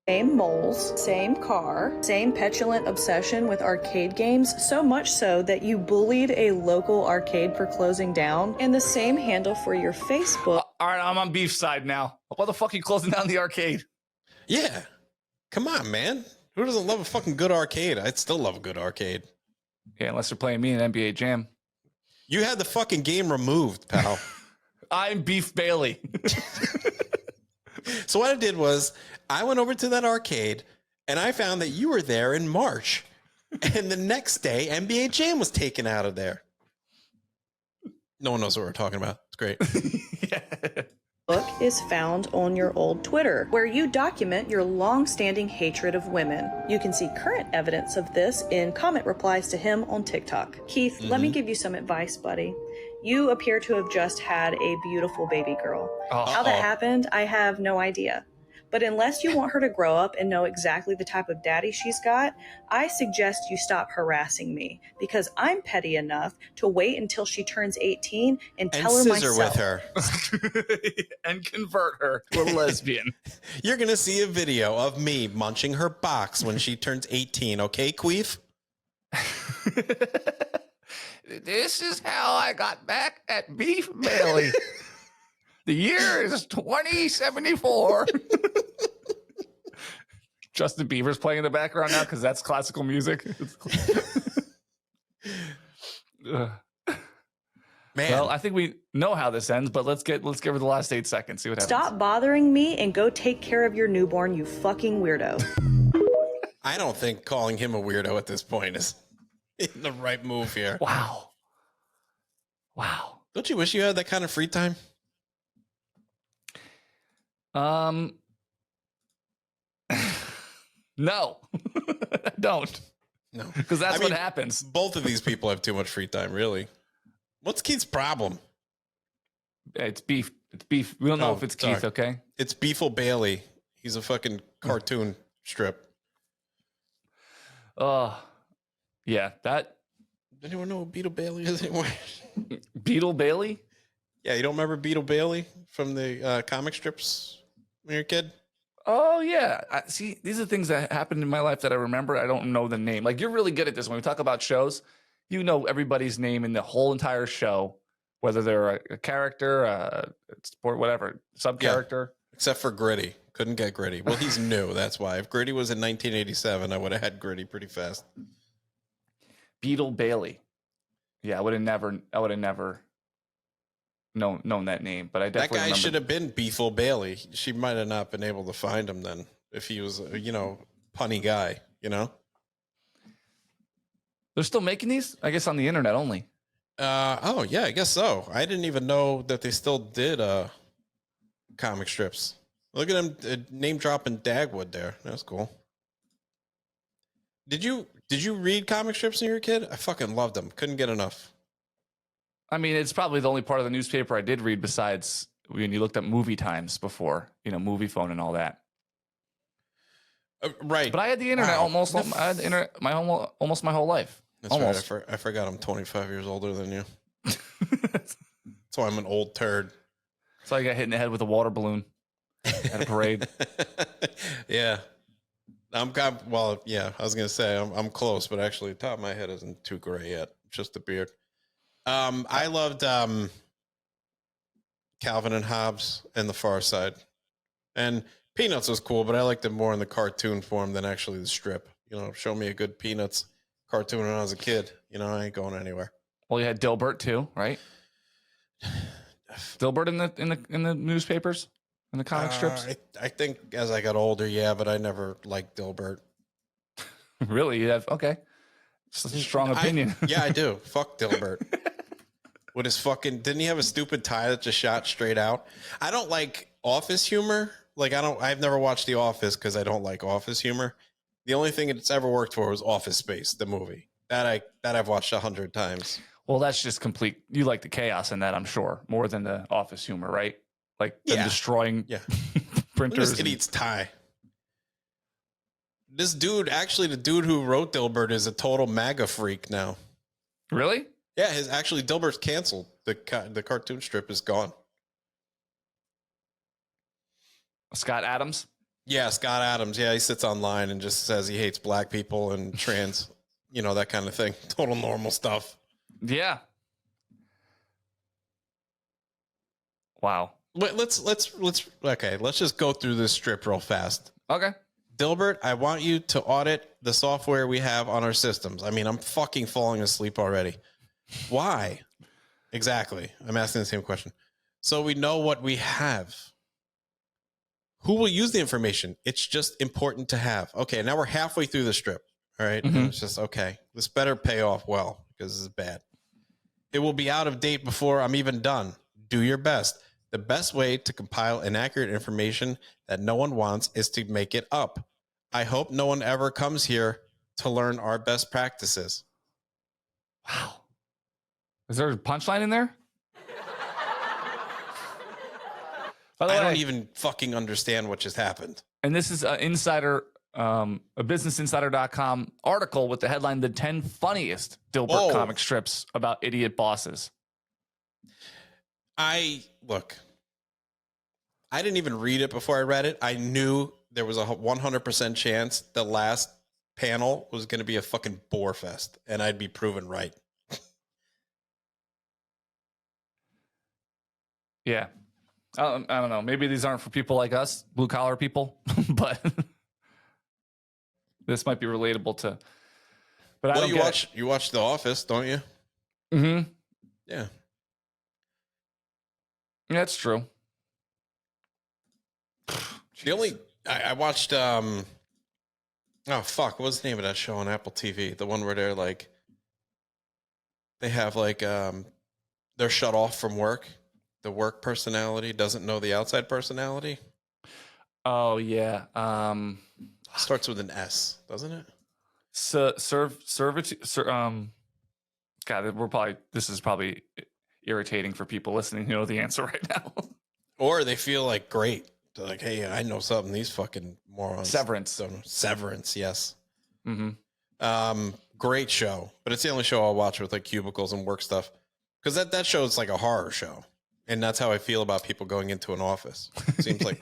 Same moles, same car, same petulant obsession with arcade games, so much so that you bullied a local arcade for closing down, and the same handle for your Facebook. All right, I'm on Beef's side now. Why the fuck are you closing down the arcade? Yeah. Come on, man. Who doesn't love a fucking good arcade? I'd still love a good arcade. Yeah, unless you're playing me in NBA Jam. You had the fucking game removed, pal. I'm Beef Bailey. So what I did was I went over to that arcade and I found that you were there in March. And the next day, NBA Jam was taken out of there. No one knows what we're talking about. It's great. Yeah. Book is found on your old Twitter, where you document your long-standing hatred of women. You can see current evidence of this in comment replies to him on TikTok. Keith, let me give you some advice, buddy. You appear to have just had a beautiful baby girl. How that happened, I have no idea. But unless you want her to grow up and know exactly the type of daddy she's got, I suggest you stop harassing me, because I'm petty enough to wait until she turns 18 and tell her scissor myself. with her. And convert her to a lesbian. You're going to see a video of me munching her box when she turns 18. Okay, Queef? This is how I got back at Beef Bailey. The year is 2074. Justin Bieber's playing in the background now because that's classical music. Man. Well, I think we know how this ends, but let's give her the last 8 seconds. See what happens. Stop bothering me and go take care of your newborn, you fucking weirdo. I don't think calling him a weirdo at this point is the right move here. Wow. Don't you wish you had that kind of free time? No, I don't. No, because that's what happens. Both of these people have too much free time, really. What's Keith's problem? It's beef. It's beef. We don't know if it's sorry. Keith, okay? It's Beefle Bailey. He's a fucking cartoon strip. Yeah, that. Anyone know what Beetle Bailey is anymore? Beetle Bailey? Yeah, you don't remember Beetle Bailey from the comic strips when you were a kid? Oh, yeah. See, these are things that happened in my life that I remember. I don't know the name. Like, you're really good at this. When we talk about shows, you know everybody's name in the whole entire show, whether they're a character, a sport, whatever, sub-character. Yeah, except for Gritty. Couldn't get Gritty. Well, he's new. That's why. If Gritty was in 1987, I would have had Gritty pretty fast. Beetle Bailey. Yeah, I would have never known that name, but I definitely that guy remember. should have been Beefle Bailey. She might have not been able to find him then if he was, punny guy, They're still making these? I guess on the internet only. Oh yeah, I guess so. I didn't even know that they still did comic strips. Look at him name dropping Dagwood there. That's cool. Did you read comic strips when you were a kid? I fucking loved them. Couldn't get enough. I mean, it's probably the only part of the newspaper I did read besides when you looked up movie times before, movie phone and all that. Right. But I had the internet almost my whole life. That's Almost. right. I forgot I'm 25 years older than you. That's why I'm an old turd. So I got hit in the head with a water balloon at a parade. Yeah. I was gonna say I'm close, but actually the top of my head isn't too gray yet. Just a beard. I loved Calvin and Hobbes and The Far Side. And Peanuts was cool, but I liked it more in the cartoon form than actually the strip. You know, show me a good Peanuts cartoon when I was a kid. You know, I ain't going anywhere. Well, you had Dilbert too, right? Dilbert in the newspapers, in the comic strips. I think as I got older, yeah, but I never liked Dilbert. Really? You have okay. It's a strong opinion. I do. Fuck Dilbert. With his fucking, didn't he have a stupid tie that just shot straight out? I don't like office humor. Like I've never watched The Office because I don't like office humor. The only thing it's ever worked for was Office Space, the movie that I've watched 100 times. Well, that's just complete. You like the chaos in that, I'm sure, more than the office humor, right? Like them destroying printers. This idiot's tie. This dude, actually, the dude who wrote Dilbert is a total MAGA freak now. Really? Yeah, Dilbert's canceled. The cartoon strip is gone. Scott Adams? Yeah, Scott Adams. Yeah, he sits online and just says he hates black people and trans, that kind of thing. Total normal stuff. Yeah. Wow. Let's just go through this strip real fast. Okay. Dilbert, I want you to audit the software we have on our systems. I mean, I'm fucking falling asleep already. Why? Exactly. I'm asking the same question. So we know what we have. Who will use the information? It's just important to have. Okay, now we're halfway through the strip. All right. Mm-hmm. It's just, okay, this better pay off well because this is bad. It will be out of date before I'm even done. Do your best. The best way to compile inaccurate information that no one wants is to make it up. I hope no one ever comes here to learn our best practices. Wow. Is there a punchline in there? By the way, I don't even fucking understand what just happened. And this is an insider, a businessinsider.com article with the headline, The 10 Funniest Dilbert Comic Strips About Idiot Bosses. I didn't even read it before I read it. I knew there was a 100% chance the last panel was going to be a fucking bore fest, and I'd be proven right. Yeah. I don't know. Maybe these aren't for people like us, blue collar people, but this might be relatable to. But well, you watch The Office, don't you? Mm-hmm. Yeah. That's true. I watched what was the name of that show on Apple TV? The one where they're like they have like they're shut off from work. The work personality doesn't know the outside personality. Oh yeah. Starts with an S, doesn't it? God, this is probably irritating for people listening who know the answer right now. Or they feel like great. They're like, hey, I know something these fucking morons. Severance. Severance, yes. Mm-hmm. Great show. But it's the only show I'll watch with like cubicles and work stuff. Because that show is like a horror show. And that's how I feel about people going into an office. It seems like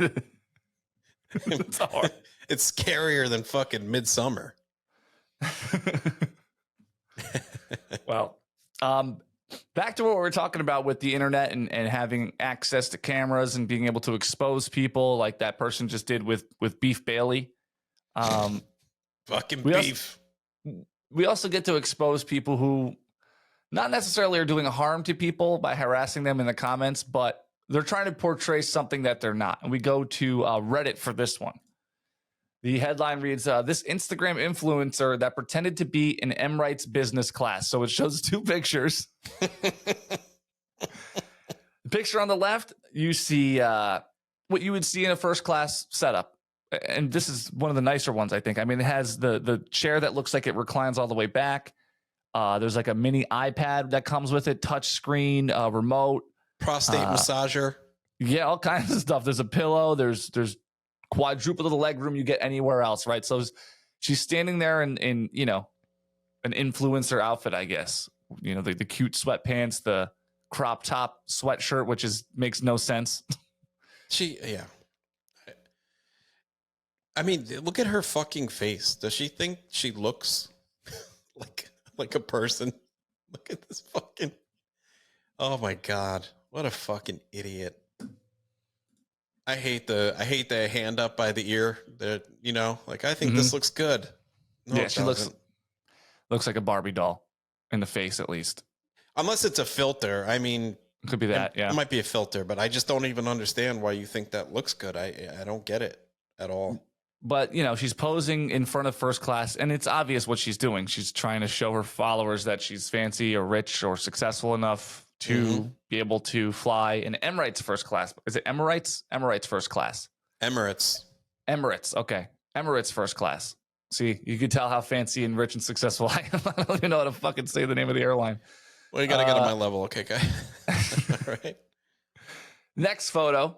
it's scarier than fucking Midsummer. Well, back to what we were talking about with the internet and having access to cameras and being able to expose people like that person just did with Beef Bailey. Fucking beef. We also get to expose people who not necessarily are doing harm to people by harassing them in the comments, but they're trying to portray something that they're not. And we go to Reddit for this one. The headline reads, this Instagram influencer that pretended to be in Emright's business class. So it shows two pictures. The picture on the left, you see what you would see in a first class setup. And this is one of the nicer ones, I think. I mean, it has the chair that looks like it reclines all the way back. There's like a mini iPad that comes with it, touch screen, remote. Prostate massager. Yeah, all kinds of stuff. There's a pillow. There's quadruple the leg room you get anywhere else, right? So she's standing there in an influencer outfit, I guess. You know, the cute sweatpants, the crop top sweatshirt, which makes no sense. Yeah. I mean, look at her fucking face. Does she think she looks like a person? Look at this fucking. Oh my god, what a fucking idiot! I hate the hand up by the ear. That I think this looks good. No, Yeah, it she doesn't. looks like a Barbie doll in the face, at least. Unless it's a filter. I mean, Could be that. it might be a filter, but I just don't even understand why you think that looks good. I don't get it at all. But, she's posing in front of first class, and it's obvious what she's doing. She's trying to show her followers that she's fancy or rich or successful enough to be able to fly in Emirates first class. Is it Emirates? Emirates first class. Emirates. Okay. Emirates first class. See, you can tell how fancy and rich and successful I am. I don't even know how to fucking say the name of the airline. Well, you got to get on my level. Okay, guy. All right. Next photo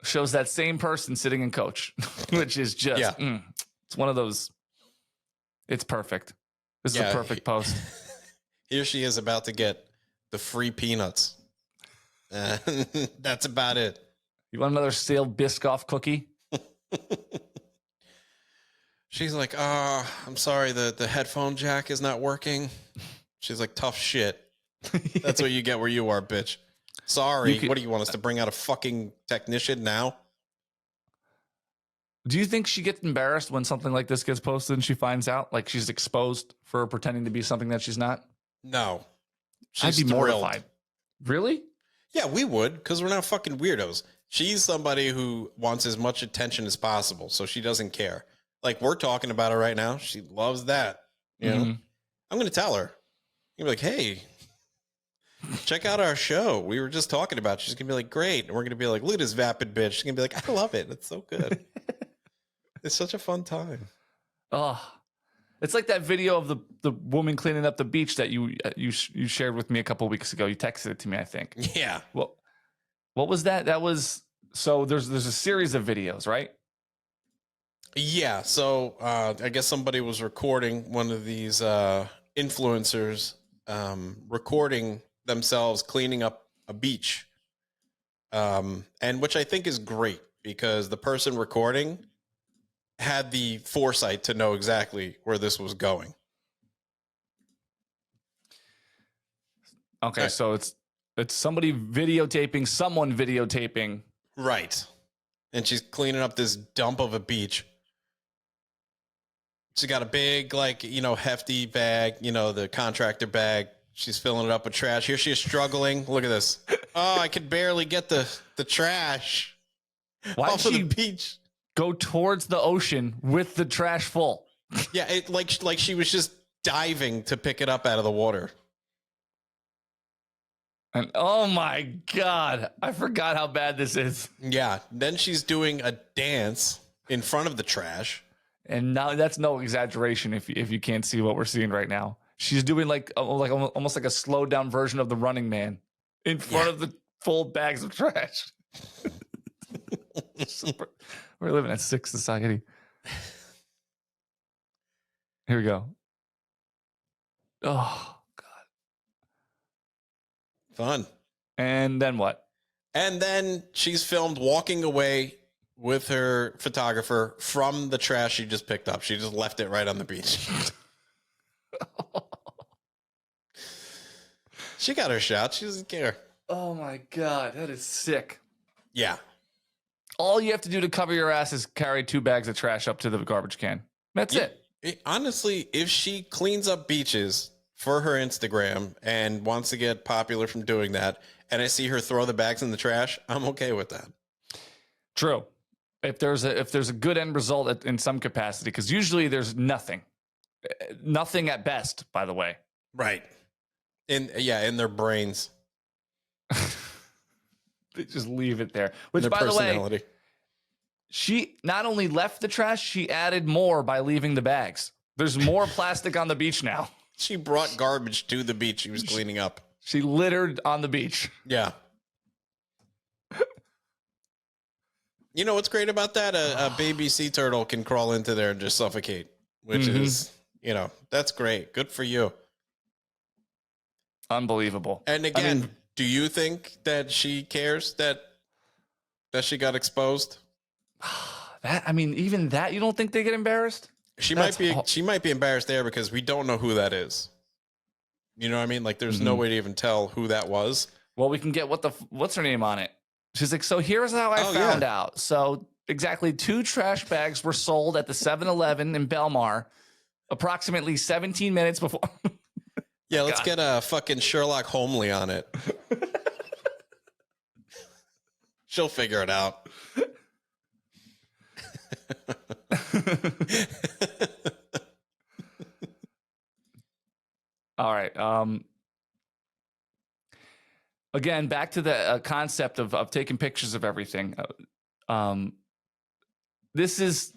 shows that same person sitting in coach, which is just, it's one of those, it's perfect. This is a perfect post. Here she is about to get the free peanuts. And that's about it. You want another stale Biscoff cookie? She's like, I'm sorry, the headphone jack is not working. She's like, tough shit. That's what you get where you are, bitch. Sorry. What do you want us to bring out a fucking technician now? Do you think she gets embarrassed when something like this gets posted and she finds out? Like she's exposed for pretending to be something that she's not? No. I'd be mortified. Really? Yeah, we would, because we're not fucking weirdos. She's somebody who wants as much attention as possible, so she doesn't care. Like, we're talking about her right now. She loves that. You know? I'm going to tell her. You're like, hey, check out our show. We were just talking about it. She's going to be like, great. And we're going to be like, look at this vapid bitch. She's going to be like, I love it. It's so good. It's such a fun time. Oh, it's like that video of the woman cleaning up the beach that you shared with me a couple of weeks ago. You texted it to me, I think. Yeah. Well, what was that? That was, so there's a series of videos, right? Yeah. So I guess somebody was recording, one of these influencers recording themselves cleaning up a beach. And which I think is great because the person recording had the foresight to know exactly where this was going. Okay, so it's somebody videotaping, someone videotaping. Right. And she's cleaning up this dump of a beach. She got a big, hefty bag, the contractor bag. She's filling it up with trash. Here she is struggling. Look at this. Oh, I could barely get the trash off of the beach. Go towards the ocean with the trash full? Yeah, it like she was just diving to pick it up out of the water. And oh my God, I forgot how bad this is. Yeah, then she's doing a dance in front of the trash. And now that's no exaggeration if you can't see what we're seeing right now. She's doing almost like a slowed down version of the Running Man in front of the full bags of trash. We're living at sick society. Here we go. Oh, God. Fun. And then what? And then she's filmed walking away with her photographer from the trash she just picked up. She just left it right on the beach. She got her shot. She doesn't care. Oh, my God. That is sick. Yeah. All you have to do to cover your ass is carry 2 bags of trash up to the garbage can. That's it. Honestly, if she cleans up beaches for her Instagram and wants to get popular from doing that, and I see her throw the bags in the trash, I'm okay with that. True. If there's a good end result in some capacity, because usually there's nothing at best, by the way. Right. In their brains. They just leave it there. Which, by the way, she not only left the trash, she added more by leaving the bags. There's more plastic on the beach now. She brought garbage to the beach she was cleaning up. She littered on the beach. Yeah. You know what's great about that? A baby sea turtle can crawl into there and just suffocate, which is, You know, that's great. Good for you. Unbelievable. And again, do you think that she cares that she got exposed? Even that, you don't think they get embarrassed? She might be embarrassed there because we don't know who that is. You know what I mean? Like, there's no way to even tell who that was. Well, we can get what's her name on it. She's like, so here's how I found out. So exactly 2 trash bags were sold at the 7-Eleven in Belmar approximately 17 minutes before. Yeah, let's get a fucking Sherlock Holmes on it. She'll figure it out. All right. Again, back to the concept of taking pictures of everything. This is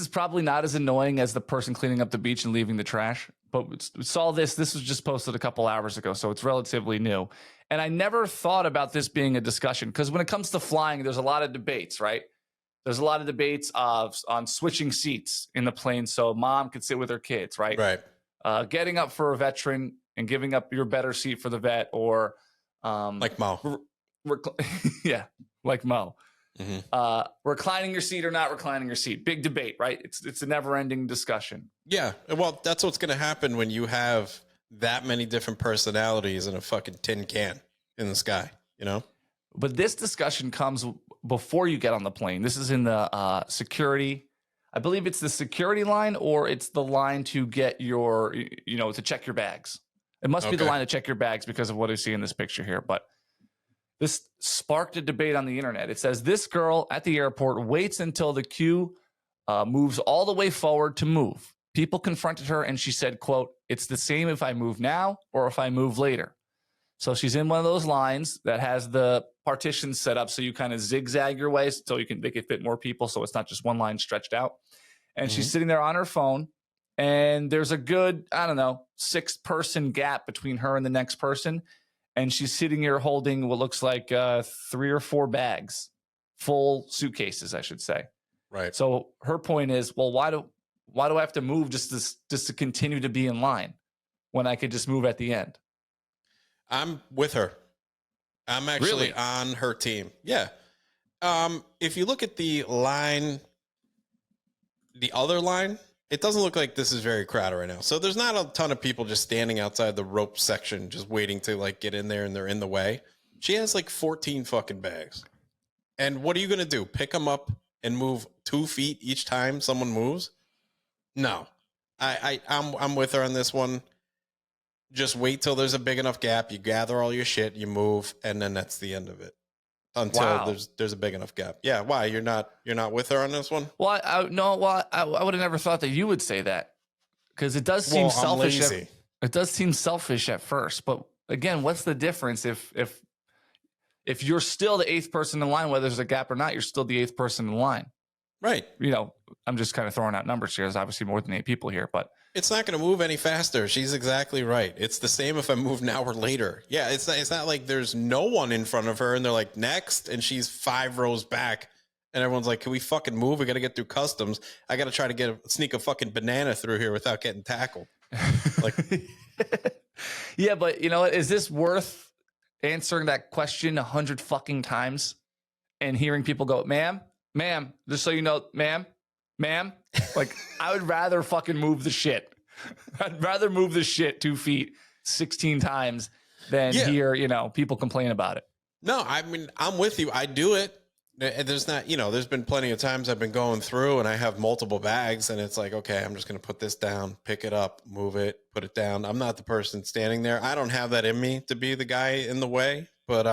probably not as annoying as the person cleaning up the beach and leaving the trash. But we saw this. This was just posted a couple hours ago, so it's relatively new. And I never thought about this being a discussion because when it comes to flying, there's a lot of debates, right? There's a lot of debates on switching seats in the plane so mom could sit with her kids, right? Right. Getting up for a veteran and giving up your better seat for the vet, or like Mo. Yeah, like Mo. Mm-hmm. Reclining your seat or not reclining your seat. Big debate, right? It's a never-ending discussion. Yeah. Well, that's what's going to happen when you have that many different personalities in a fucking tin can in the sky, you know? But this discussion comes before you get on the plane. This is in the security. I believe it's the security line or it's the line to get your, to check your bags. It must be the line to check your bags because of what I see in this picture here. But this sparked a debate on the internet. It says this girl at the airport waits until the queue moves all the way forward to move. People confronted her and she said, quote, "It's the same if I move now or if I move later." So she's in one of those lines that has the partitions set up so you kind of zigzag your way so they can fit more people so it's not just one line stretched out. And she's sitting there on her phone and there's a good, 6-person gap between her and the next person. And she's sitting here holding what looks like 3 or 4 bags, full suitcases, I should say. Right. So her point is, well, why do I have to move just to continue to be in line when I could just move at the end? I'm with her. I'm actually on her team. Yeah. If you look at the line, the other line, it doesn't look like this is very crowded right now. So there's not a ton of people just standing outside the rope section, just waiting to like get in there and they're in the way. She has like 14 fucking bags. And what are you going to do? Pick them up and move 2 feet each time someone moves? No, I'm with her on this one. Just wait till there's a big enough gap. You gather all your shit, you move, and then that's the end of it. Until there's a big enough gap. Yeah. Why you're not with her on this one? Well, I would have never thought that you would say that because it does seem selfish. It does seem selfish at first, but again, what's the difference if you're still the 8th person in line, whether there's a gap or not? You're still the 8th person in line, right? I'm just kind of throwing out numbers here. There's obviously more than 8 people here, but it's not going to move any faster. She's exactly right. It's the same if I move now or later. Yeah, it's not like there's no one in front of her and they're like next and she's 5 rows back and everyone's like, can we fucking move? We got to get through customs. I got to try to sneak a fucking banana through here without getting tackled. Like, yeah, but you know what? Is this worth answering that question 100 fucking times and hearing people go, ma'am, just so you know, ma'am, like I would rather fucking move the shit. I'd rather move the shit 2 feet 16 times than hear, people complain about it. No, I mean, I'm with you. I do it. There's not, there's been plenty of times I've been going through and I have multiple bags and it's like, okay, I'm just going to put this down, pick it up, move it, put it down. I'm not the person standing there. I don't have that in me to be the guy in the way. But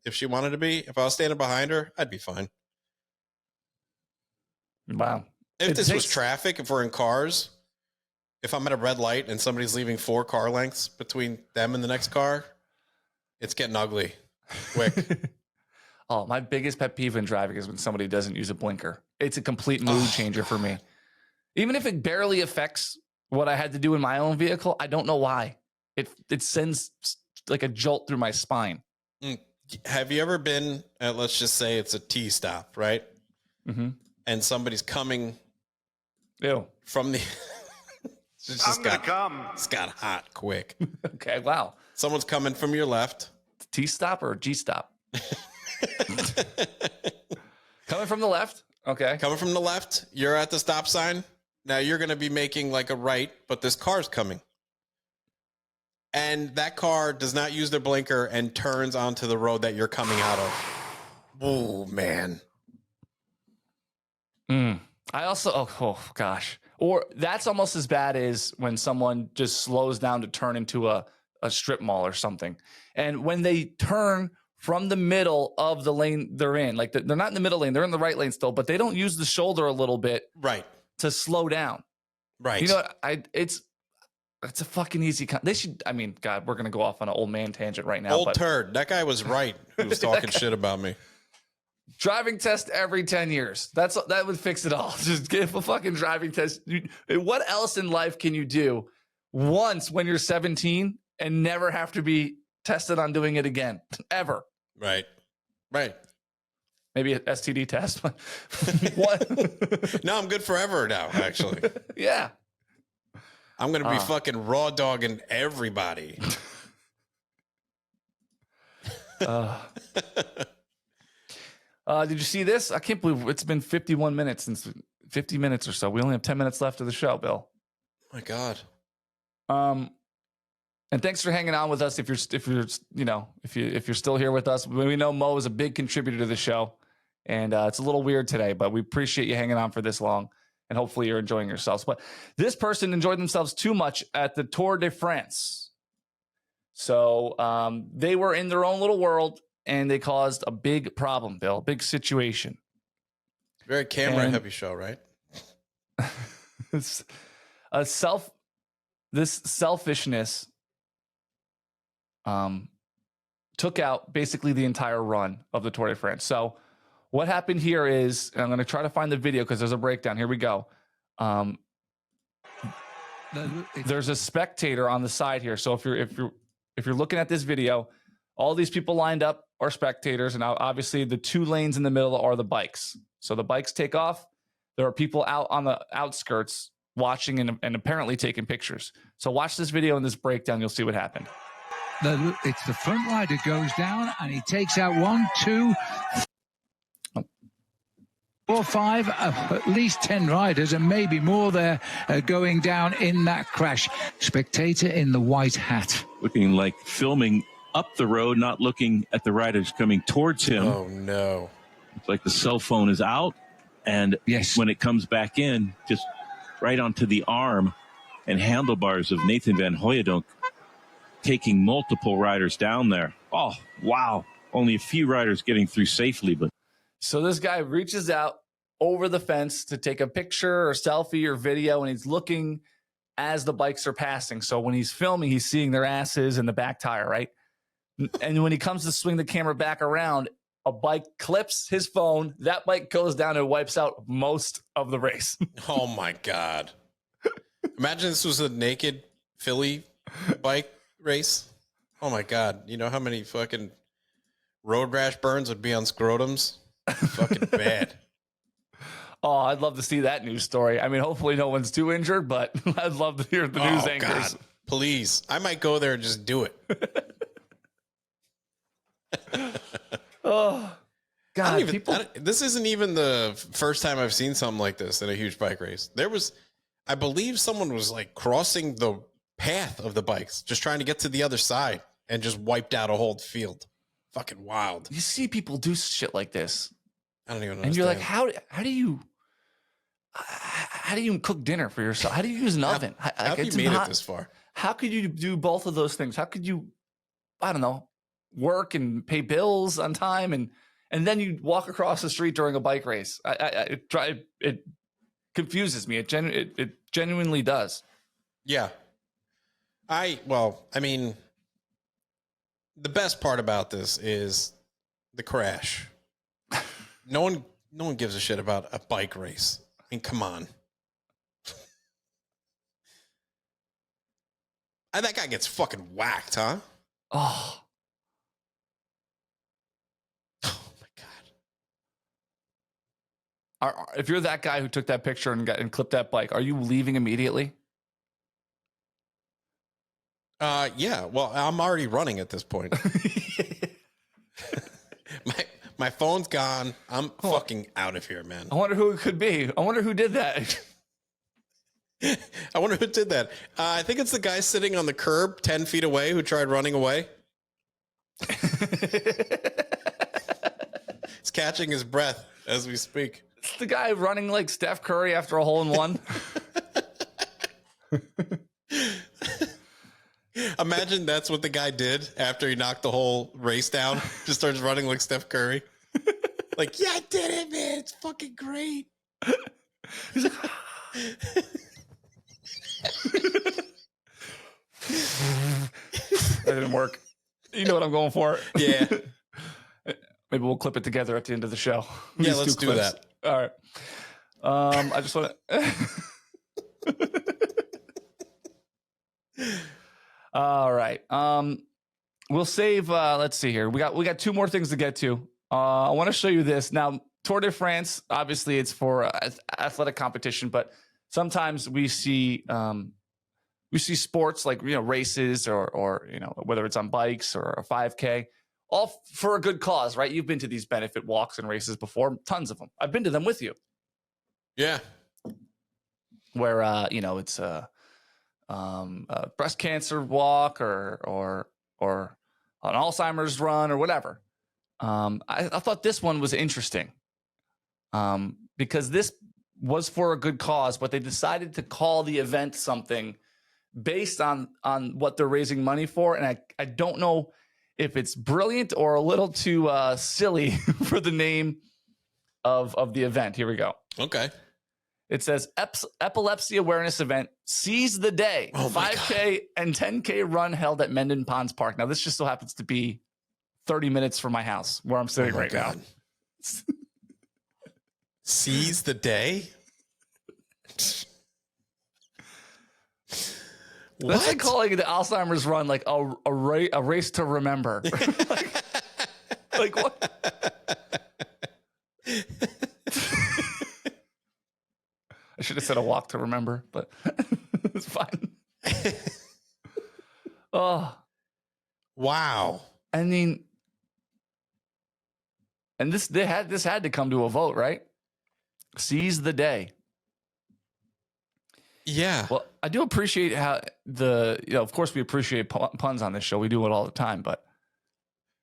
if she wanted to be, if I was standing behind her, I'd be fine. Wow. If this was traffic, if we're in cars, if I'm at a red light and somebody's leaving 4 car lengths between them and the next car, it's getting ugly quick. Oh, my biggest pet peeve in driving is when somebody doesn't use a blinker. It's a complete mood changer for me. Even if it barely affects what I had to do in my own vehicle, I don't know why. It sends like a jolt through my spine. Have you ever been at, let's just say it's a T stop, right? Mm-hmm. And somebody's coming Ew. from the. It's got hot quick. Okay, wow. Someone's coming from your left. T-stop or G-stop? Coming from the left. Okay. Coming from the left. You're at the stop sign. Now you're going to be making like a right, but this car's coming. And that car does not use their blinker and turns onto the road that you're coming out of. Oh, man. I also, oh gosh. Or that's almost as bad as when someone just slows down to turn into a strip mall or something. And when they turn from the middle of the lane they're in, like they're not in the middle lane, they're in the right lane still, but they don't use the shoulder a little bit right to slow down. Right. You know what? It's a fucking easy. They should, I mean, God, we're going to go off on an old man tangent right now. Old turd. That guy was right. Who was talking shit about me. Driving test every 10 years. That would fix it all. Just give a fucking driving test. What else in life can you do once when you're 17 and never have to be tested on doing it again? Ever. Right. Right. Maybe an STD test. What? No, I'm good forever now, actually. Yeah. I'm going to be fucking raw dogging everybody. Did you see this? I can't believe it's been 51 minutes since 50 minutes or so. We only have 10 minutes left of the show, Bill. Oh my God. And thanks for hanging on with us. If you're still here with us, we know Mo is a big contributor to the show, and it's a little weird today, but we appreciate you hanging on for this long, and hopefully you're enjoying yourselves. But this person enjoyed themselves too much at the Tour de France. So they were in their own little world, and they caused a big problem, Bill, a big situation. Very camera-heavy show, right? It's this selfishness took out basically the entire run of the Tour de France. So what happened here is, and I'm going to try to find the video because there's a breakdown. Here we go. There's a spectator on the side here. So if you're looking at this video, all these people lined up are spectators, and obviously the two lanes in the middle are the bikes. So the bikes take off. There are people out on the outskirts watching and apparently taking pictures. So watch this video and this breakdown. You'll see what happened. It's the front rider goes down, and he takes out 1, 2, 4, 5, at least 10 riders, and maybe more there going down in that crash. Spectator in the white hat. Looking like filming up the road, not looking at the riders coming towards him. Oh, no. It's like the cell phone is out, and yes, when it comes back in, just right onto the arm and handlebars of Nathan Van Hooydonk, taking multiple riders down there. Oh, wow. Only a few riders getting through safely. But so this guy reaches out over the fence to take a picture or selfie or video, and he's looking as the bikes are passing. So when he's filming, he's seeing their asses and the back tire, right? And when he comes to swing the camera back around, a bike clips his phone. That bike goes down and wipes out most of the race. Oh, my God. Imagine this was a naked Philly bike race. Oh, my God. You know how many fucking road rash burns would be on scrotums? Fucking bad. Oh, I'd love to see that news story. I mean, hopefully no one's too injured, but I'd love to hear the news anchors. God, please. I might go there and just do it. Oh, God. This isn't even the first time I've seen something like this in a huge bike race. I believe someone was like crossing the path of the bikes, just trying to get to the other side, and just wiped out a whole field. Fucking wild. You see people do shit like this. I don't even know. And you're like, how do you cook dinner for yourself? How do you use an oven? How have you made it this far? How could you do both of those things? How could you, I don't know, work and pay bills on time and then you walk across the street during a bike race? It confuses me. It genuinely does. Yeah. I mean, the best part about this is the crash. No one gives a shit about a bike race. I mean, come on. And that guy gets fucking whacked, huh? Oh my God. If you're that guy who took that picture and clipped that bike, are you leaving immediately? Yeah. Well, I'm already running at this point. my phone's gone. I'm fucking out of here, man. I wonder who it could be. I wonder who did that. I wonder who did that. I think it's the guy sitting on the curb 10 feet away who tried running away. He's catching his breath as we speak. It's the guy running like Steph Curry after a hole in one. Imagine that's what the guy did after he knocked the whole race down. Just starts running like Steph Curry. Like, yeah, I did it, man. It's fucking great. That didn't work. You know what I'm going for. Yeah. Maybe we'll clip it together at the end of the show. Yeah, let's do that. All right. I just want to. All right. We'll save. Let's see here. We got two more things to get to. I want to show you this now. Tour de France. Obviously, it's for athletic competition, but sometimes we see sports like races or whether it's on bikes or a 5K. All for a good cause, right? You've been to these benefit walks and races before, tons of them. I've been to them with you. Yeah. Where it's a breast cancer walk or an Alzheimer's run or whatever. I thought this one was interesting because this was for a good cause, but they decided to call the event something based on what they're raising money for, and I don't know if it's brilliant or a little too silly for the name of the event. Here we go. Okay. It says Epilepsy Awareness Event, Seize the Day, 5K and 10K run held at Mendon Ponds Park. Now, this just so happens to be 30 minutes from my house where I'm sitting right now. Seize the day? That's like calling the Alzheimer's run like a race to remember. like what? I should have said a walk to remember, but it's fine. Oh, wow! I mean, and this had to come to a vote, right? Seize the day. Yeah. Well, I do appreciate how of course we appreciate puns on this show. We do it all the time, but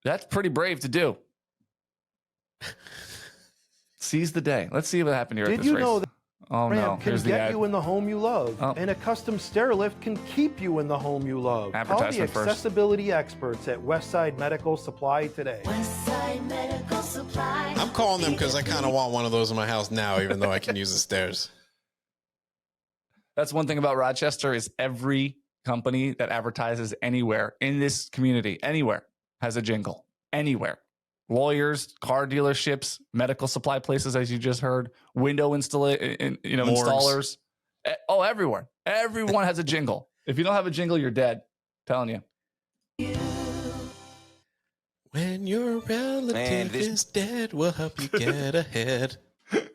that's pretty brave to do. Seize the day. Let's see what happened here at this race. Did you know that oh no, can get you in the home you love, and a custom stair lift can keep you in the home you love? Call the accessibility experts at Westside Medical Supply today. Westside Medical Supply. I'm calling them because I kind of want one of those in my house now, even though I can use the stairs. That's one thing about Rochester is every company that advertises anywhere in this community, anywhere, has a jingle. Anywhere. Lawyers, car dealerships, medical supply places, as you just heard, window installers. Oh, everywhere. Everyone has a jingle. If you don't have a jingle, you're dead. I'm telling you. When your relative is dead, we'll help you get ahead. I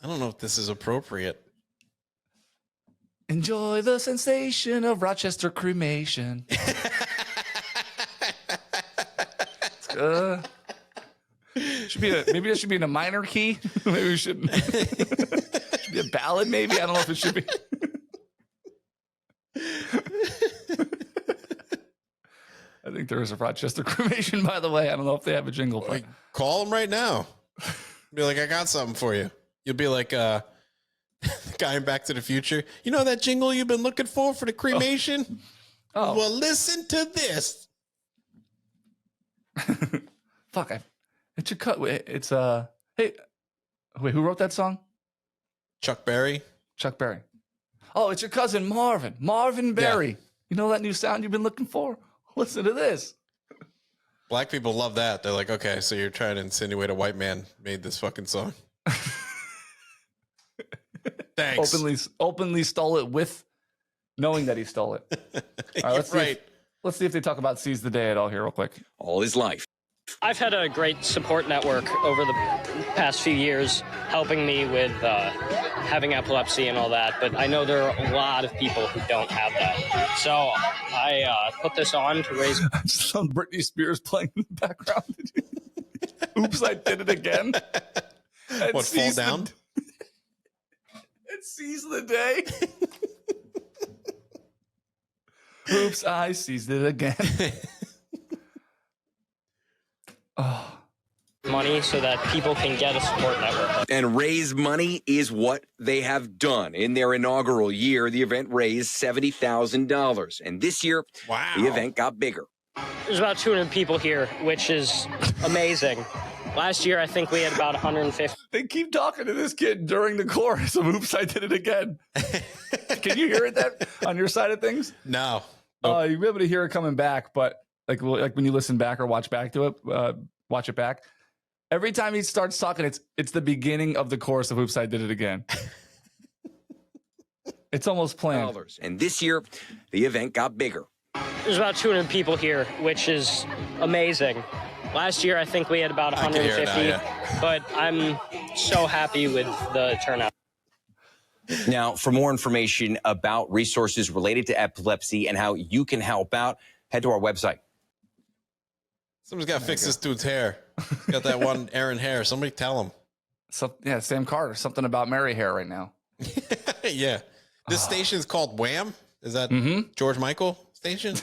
don't know if this is appropriate. Enjoy the sensation of Rochester cremation. Maybe it should be in a minor key. Maybe we should. Should be a ballad. Maybe I don't know if it should be. I think there is a Rochester cremation. By the way, I don't know if they have a jingle. Like, call them right now. Be like, I got something for you. You'll be like, guy in Back to the Future. You know that jingle you've been looking for the cremation? Oh. Well, listen to this. Fuck, it should cut. It's hey, wait, who wrote that song? Chuck Berry. Chuck Berry. Oh, it's your cousin Marvin Berry. Yeah. You know that new sound you've been looking for? Listen to this. Black people love that. They're like, okay, so you're trying to insinuate a white man made this fucking song. Thanks. Openly stole it with knowing that he stole it. All right, let's see if they talk about Seize the Day at all here real quick. All his life. I've had a great support network over the past few years, helping me with having epilepsy and all that. But I know there are a lot of people who don't have that. So I put this on to raise. Just on Britney Spears playing in the background. Oops, I did it again. What, fall down? It seized the day. Oops, I seized it again. Oh. Money so that people can get a support network. And raise money is what they have done. In their inaugural year, the event raised $70,000. And this year, the event got bigger. There's about 200 people here, which is amazing. Last year, I think we had about 150. They keep talking to this kid during the chorus of Oops, I Did It Again. Can you hear it that on your side of things? No. You'll be able to hear it coming back, but like when you listen back or watch back to it, watch it back. Every time he starts talking, it's the beginning of the chorus of Oops, I Did It Again. It's almost planned. And this year, the event got bigger. There's about 200 people here, which is amazing. Last year, I think we had about 150, but I'm so happy with the turnout. Now, for more information about resources related to epilepsy and how you can help out, head to our website. Somebody's got to fix this dude's hair. Got that one Aaron hair. Somebody tell him. Sam Carter. Something about Mary hair right now. Yeah. This station's called Wham. Is that George Michael station?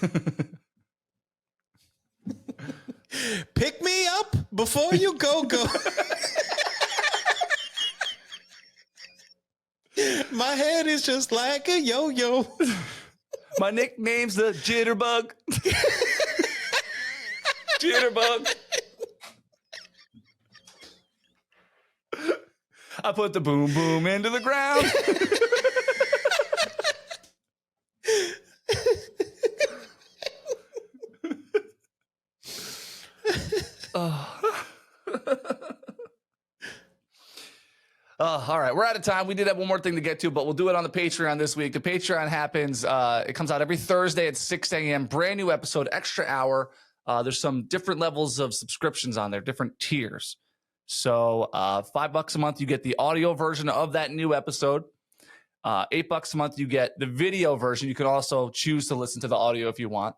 Pick me up before you go. My head is just like a yo-yo. My nickname's the Jitterbug. Jitterbug. I put the boom boom into the ground. All right, we're out of time. We did have one more thing to get to, but we'll do it on the Patreon this week. The Patreon happens, it comes out every Thursday at 6 a.m. Brand new episode, extra hour. There's some different levels of subscriptions on there, different tiers. So $5 a month, you get the audio version of that new episode. $8 a month, you get the video version. You can also choose to listen to the audio if you want,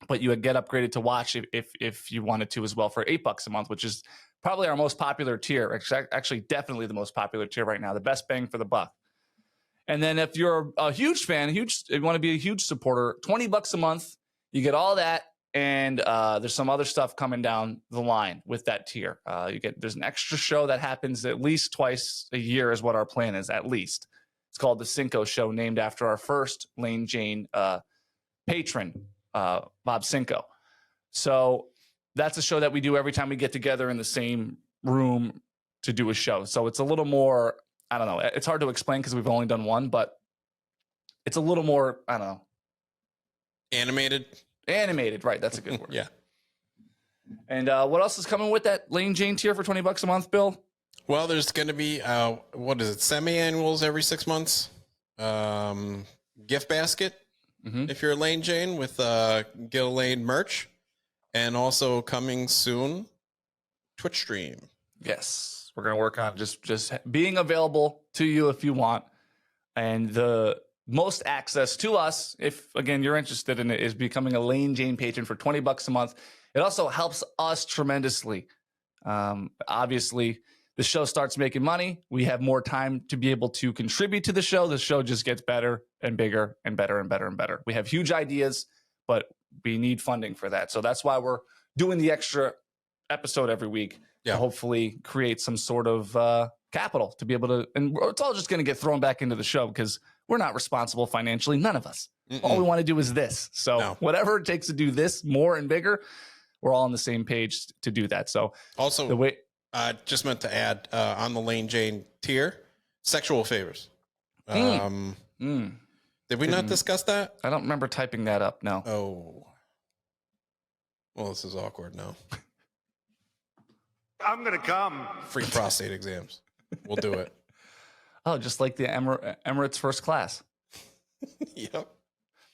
but you would get upgraded to watch if you wanted to as well for $8 a month, which is probably our most popular tier. Actually, definitely the most popular tier right now, the best bang for the buck. And then if you're a huge fan, you want to be a huge supporter, $20 a month, you get all that. And there's some other stuff coming down the line with that tier. There's an extra show that happens at least twice a year is what our plan is, at least. It's called the Cinco Show, named after our first Lane Jane patron, Bob Cinco. So that's a show that we do every time we get together in the same room to do a show. So it's a little more, I don't know. It's hard to explain because we've only done one, but it's a little more, I don't know. Animated, right? That's a good word. Yeah. And what else is coming with that Lane Jane tier for $20 a month, Bill? Well, there's going to be semi-annuals every 6 months. Gift basket if you're a Lane Jane with Gill Lane merch, and also coming soon, Twitch stream. Yes, we're going to work on just being available to you if you want, and the most access to us, if again you're interested in it, is becoming a Lane Jane patron for $20 a month. It also helps us tremendously. Obviously, the show starts making money. We have more time to be able to contribute to the show. The show just gets better and bigger and better and better and better. We have huge ideas, but we need funding for that. So that's why we're doing the extra episode every week to hopefully create some sort of capital to be able to, and it's all just going to get thrown back into the show because we're not responsible financially. None of us. All we want to do is this. So whatever it takes to do this more and bigger, we're all on the same page to do that. So also, just meant to add on the Lane Jane tier, sexual favors. Did we not discuss that? I don't remember typing that up. No. Oh. Well, this is awkward now. I'm going to come. Free prostate exams. We'll do it. Oh, just like the Emirates first class. Yep.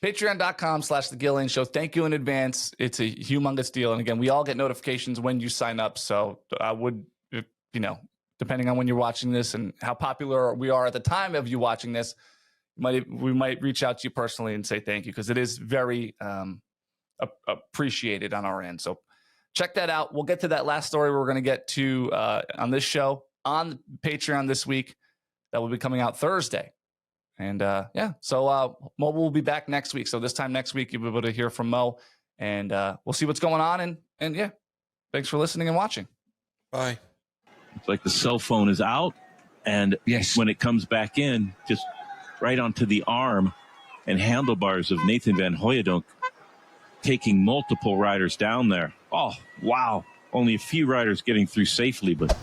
Patreon.com/The Gill Lane Show. Thank you in advance. It's a humongous deal. And again, we all get notifications when you sign up. So I would, if depending on when you're watching this and how popular we are at the time of you watching this, we might reach out to you personally and say thank you, because it is very appreciated on our end. So check that out. We'll get to that last story we're going to get to on this show on Patreon this week. That will be coming out Thursday. And so Mo will be back next week. So this time next week, you'll be able to hear from Mo, and we'll see what's going on. And yeah, thanks for listening and watching. Bye. It's like the cell phone is out, and when it comes back in, just right onto the arm and handlebars of Nathan Van Hooijdonk, taking multiple riders down there. Oh, wow. Only a few riders getting through safely, but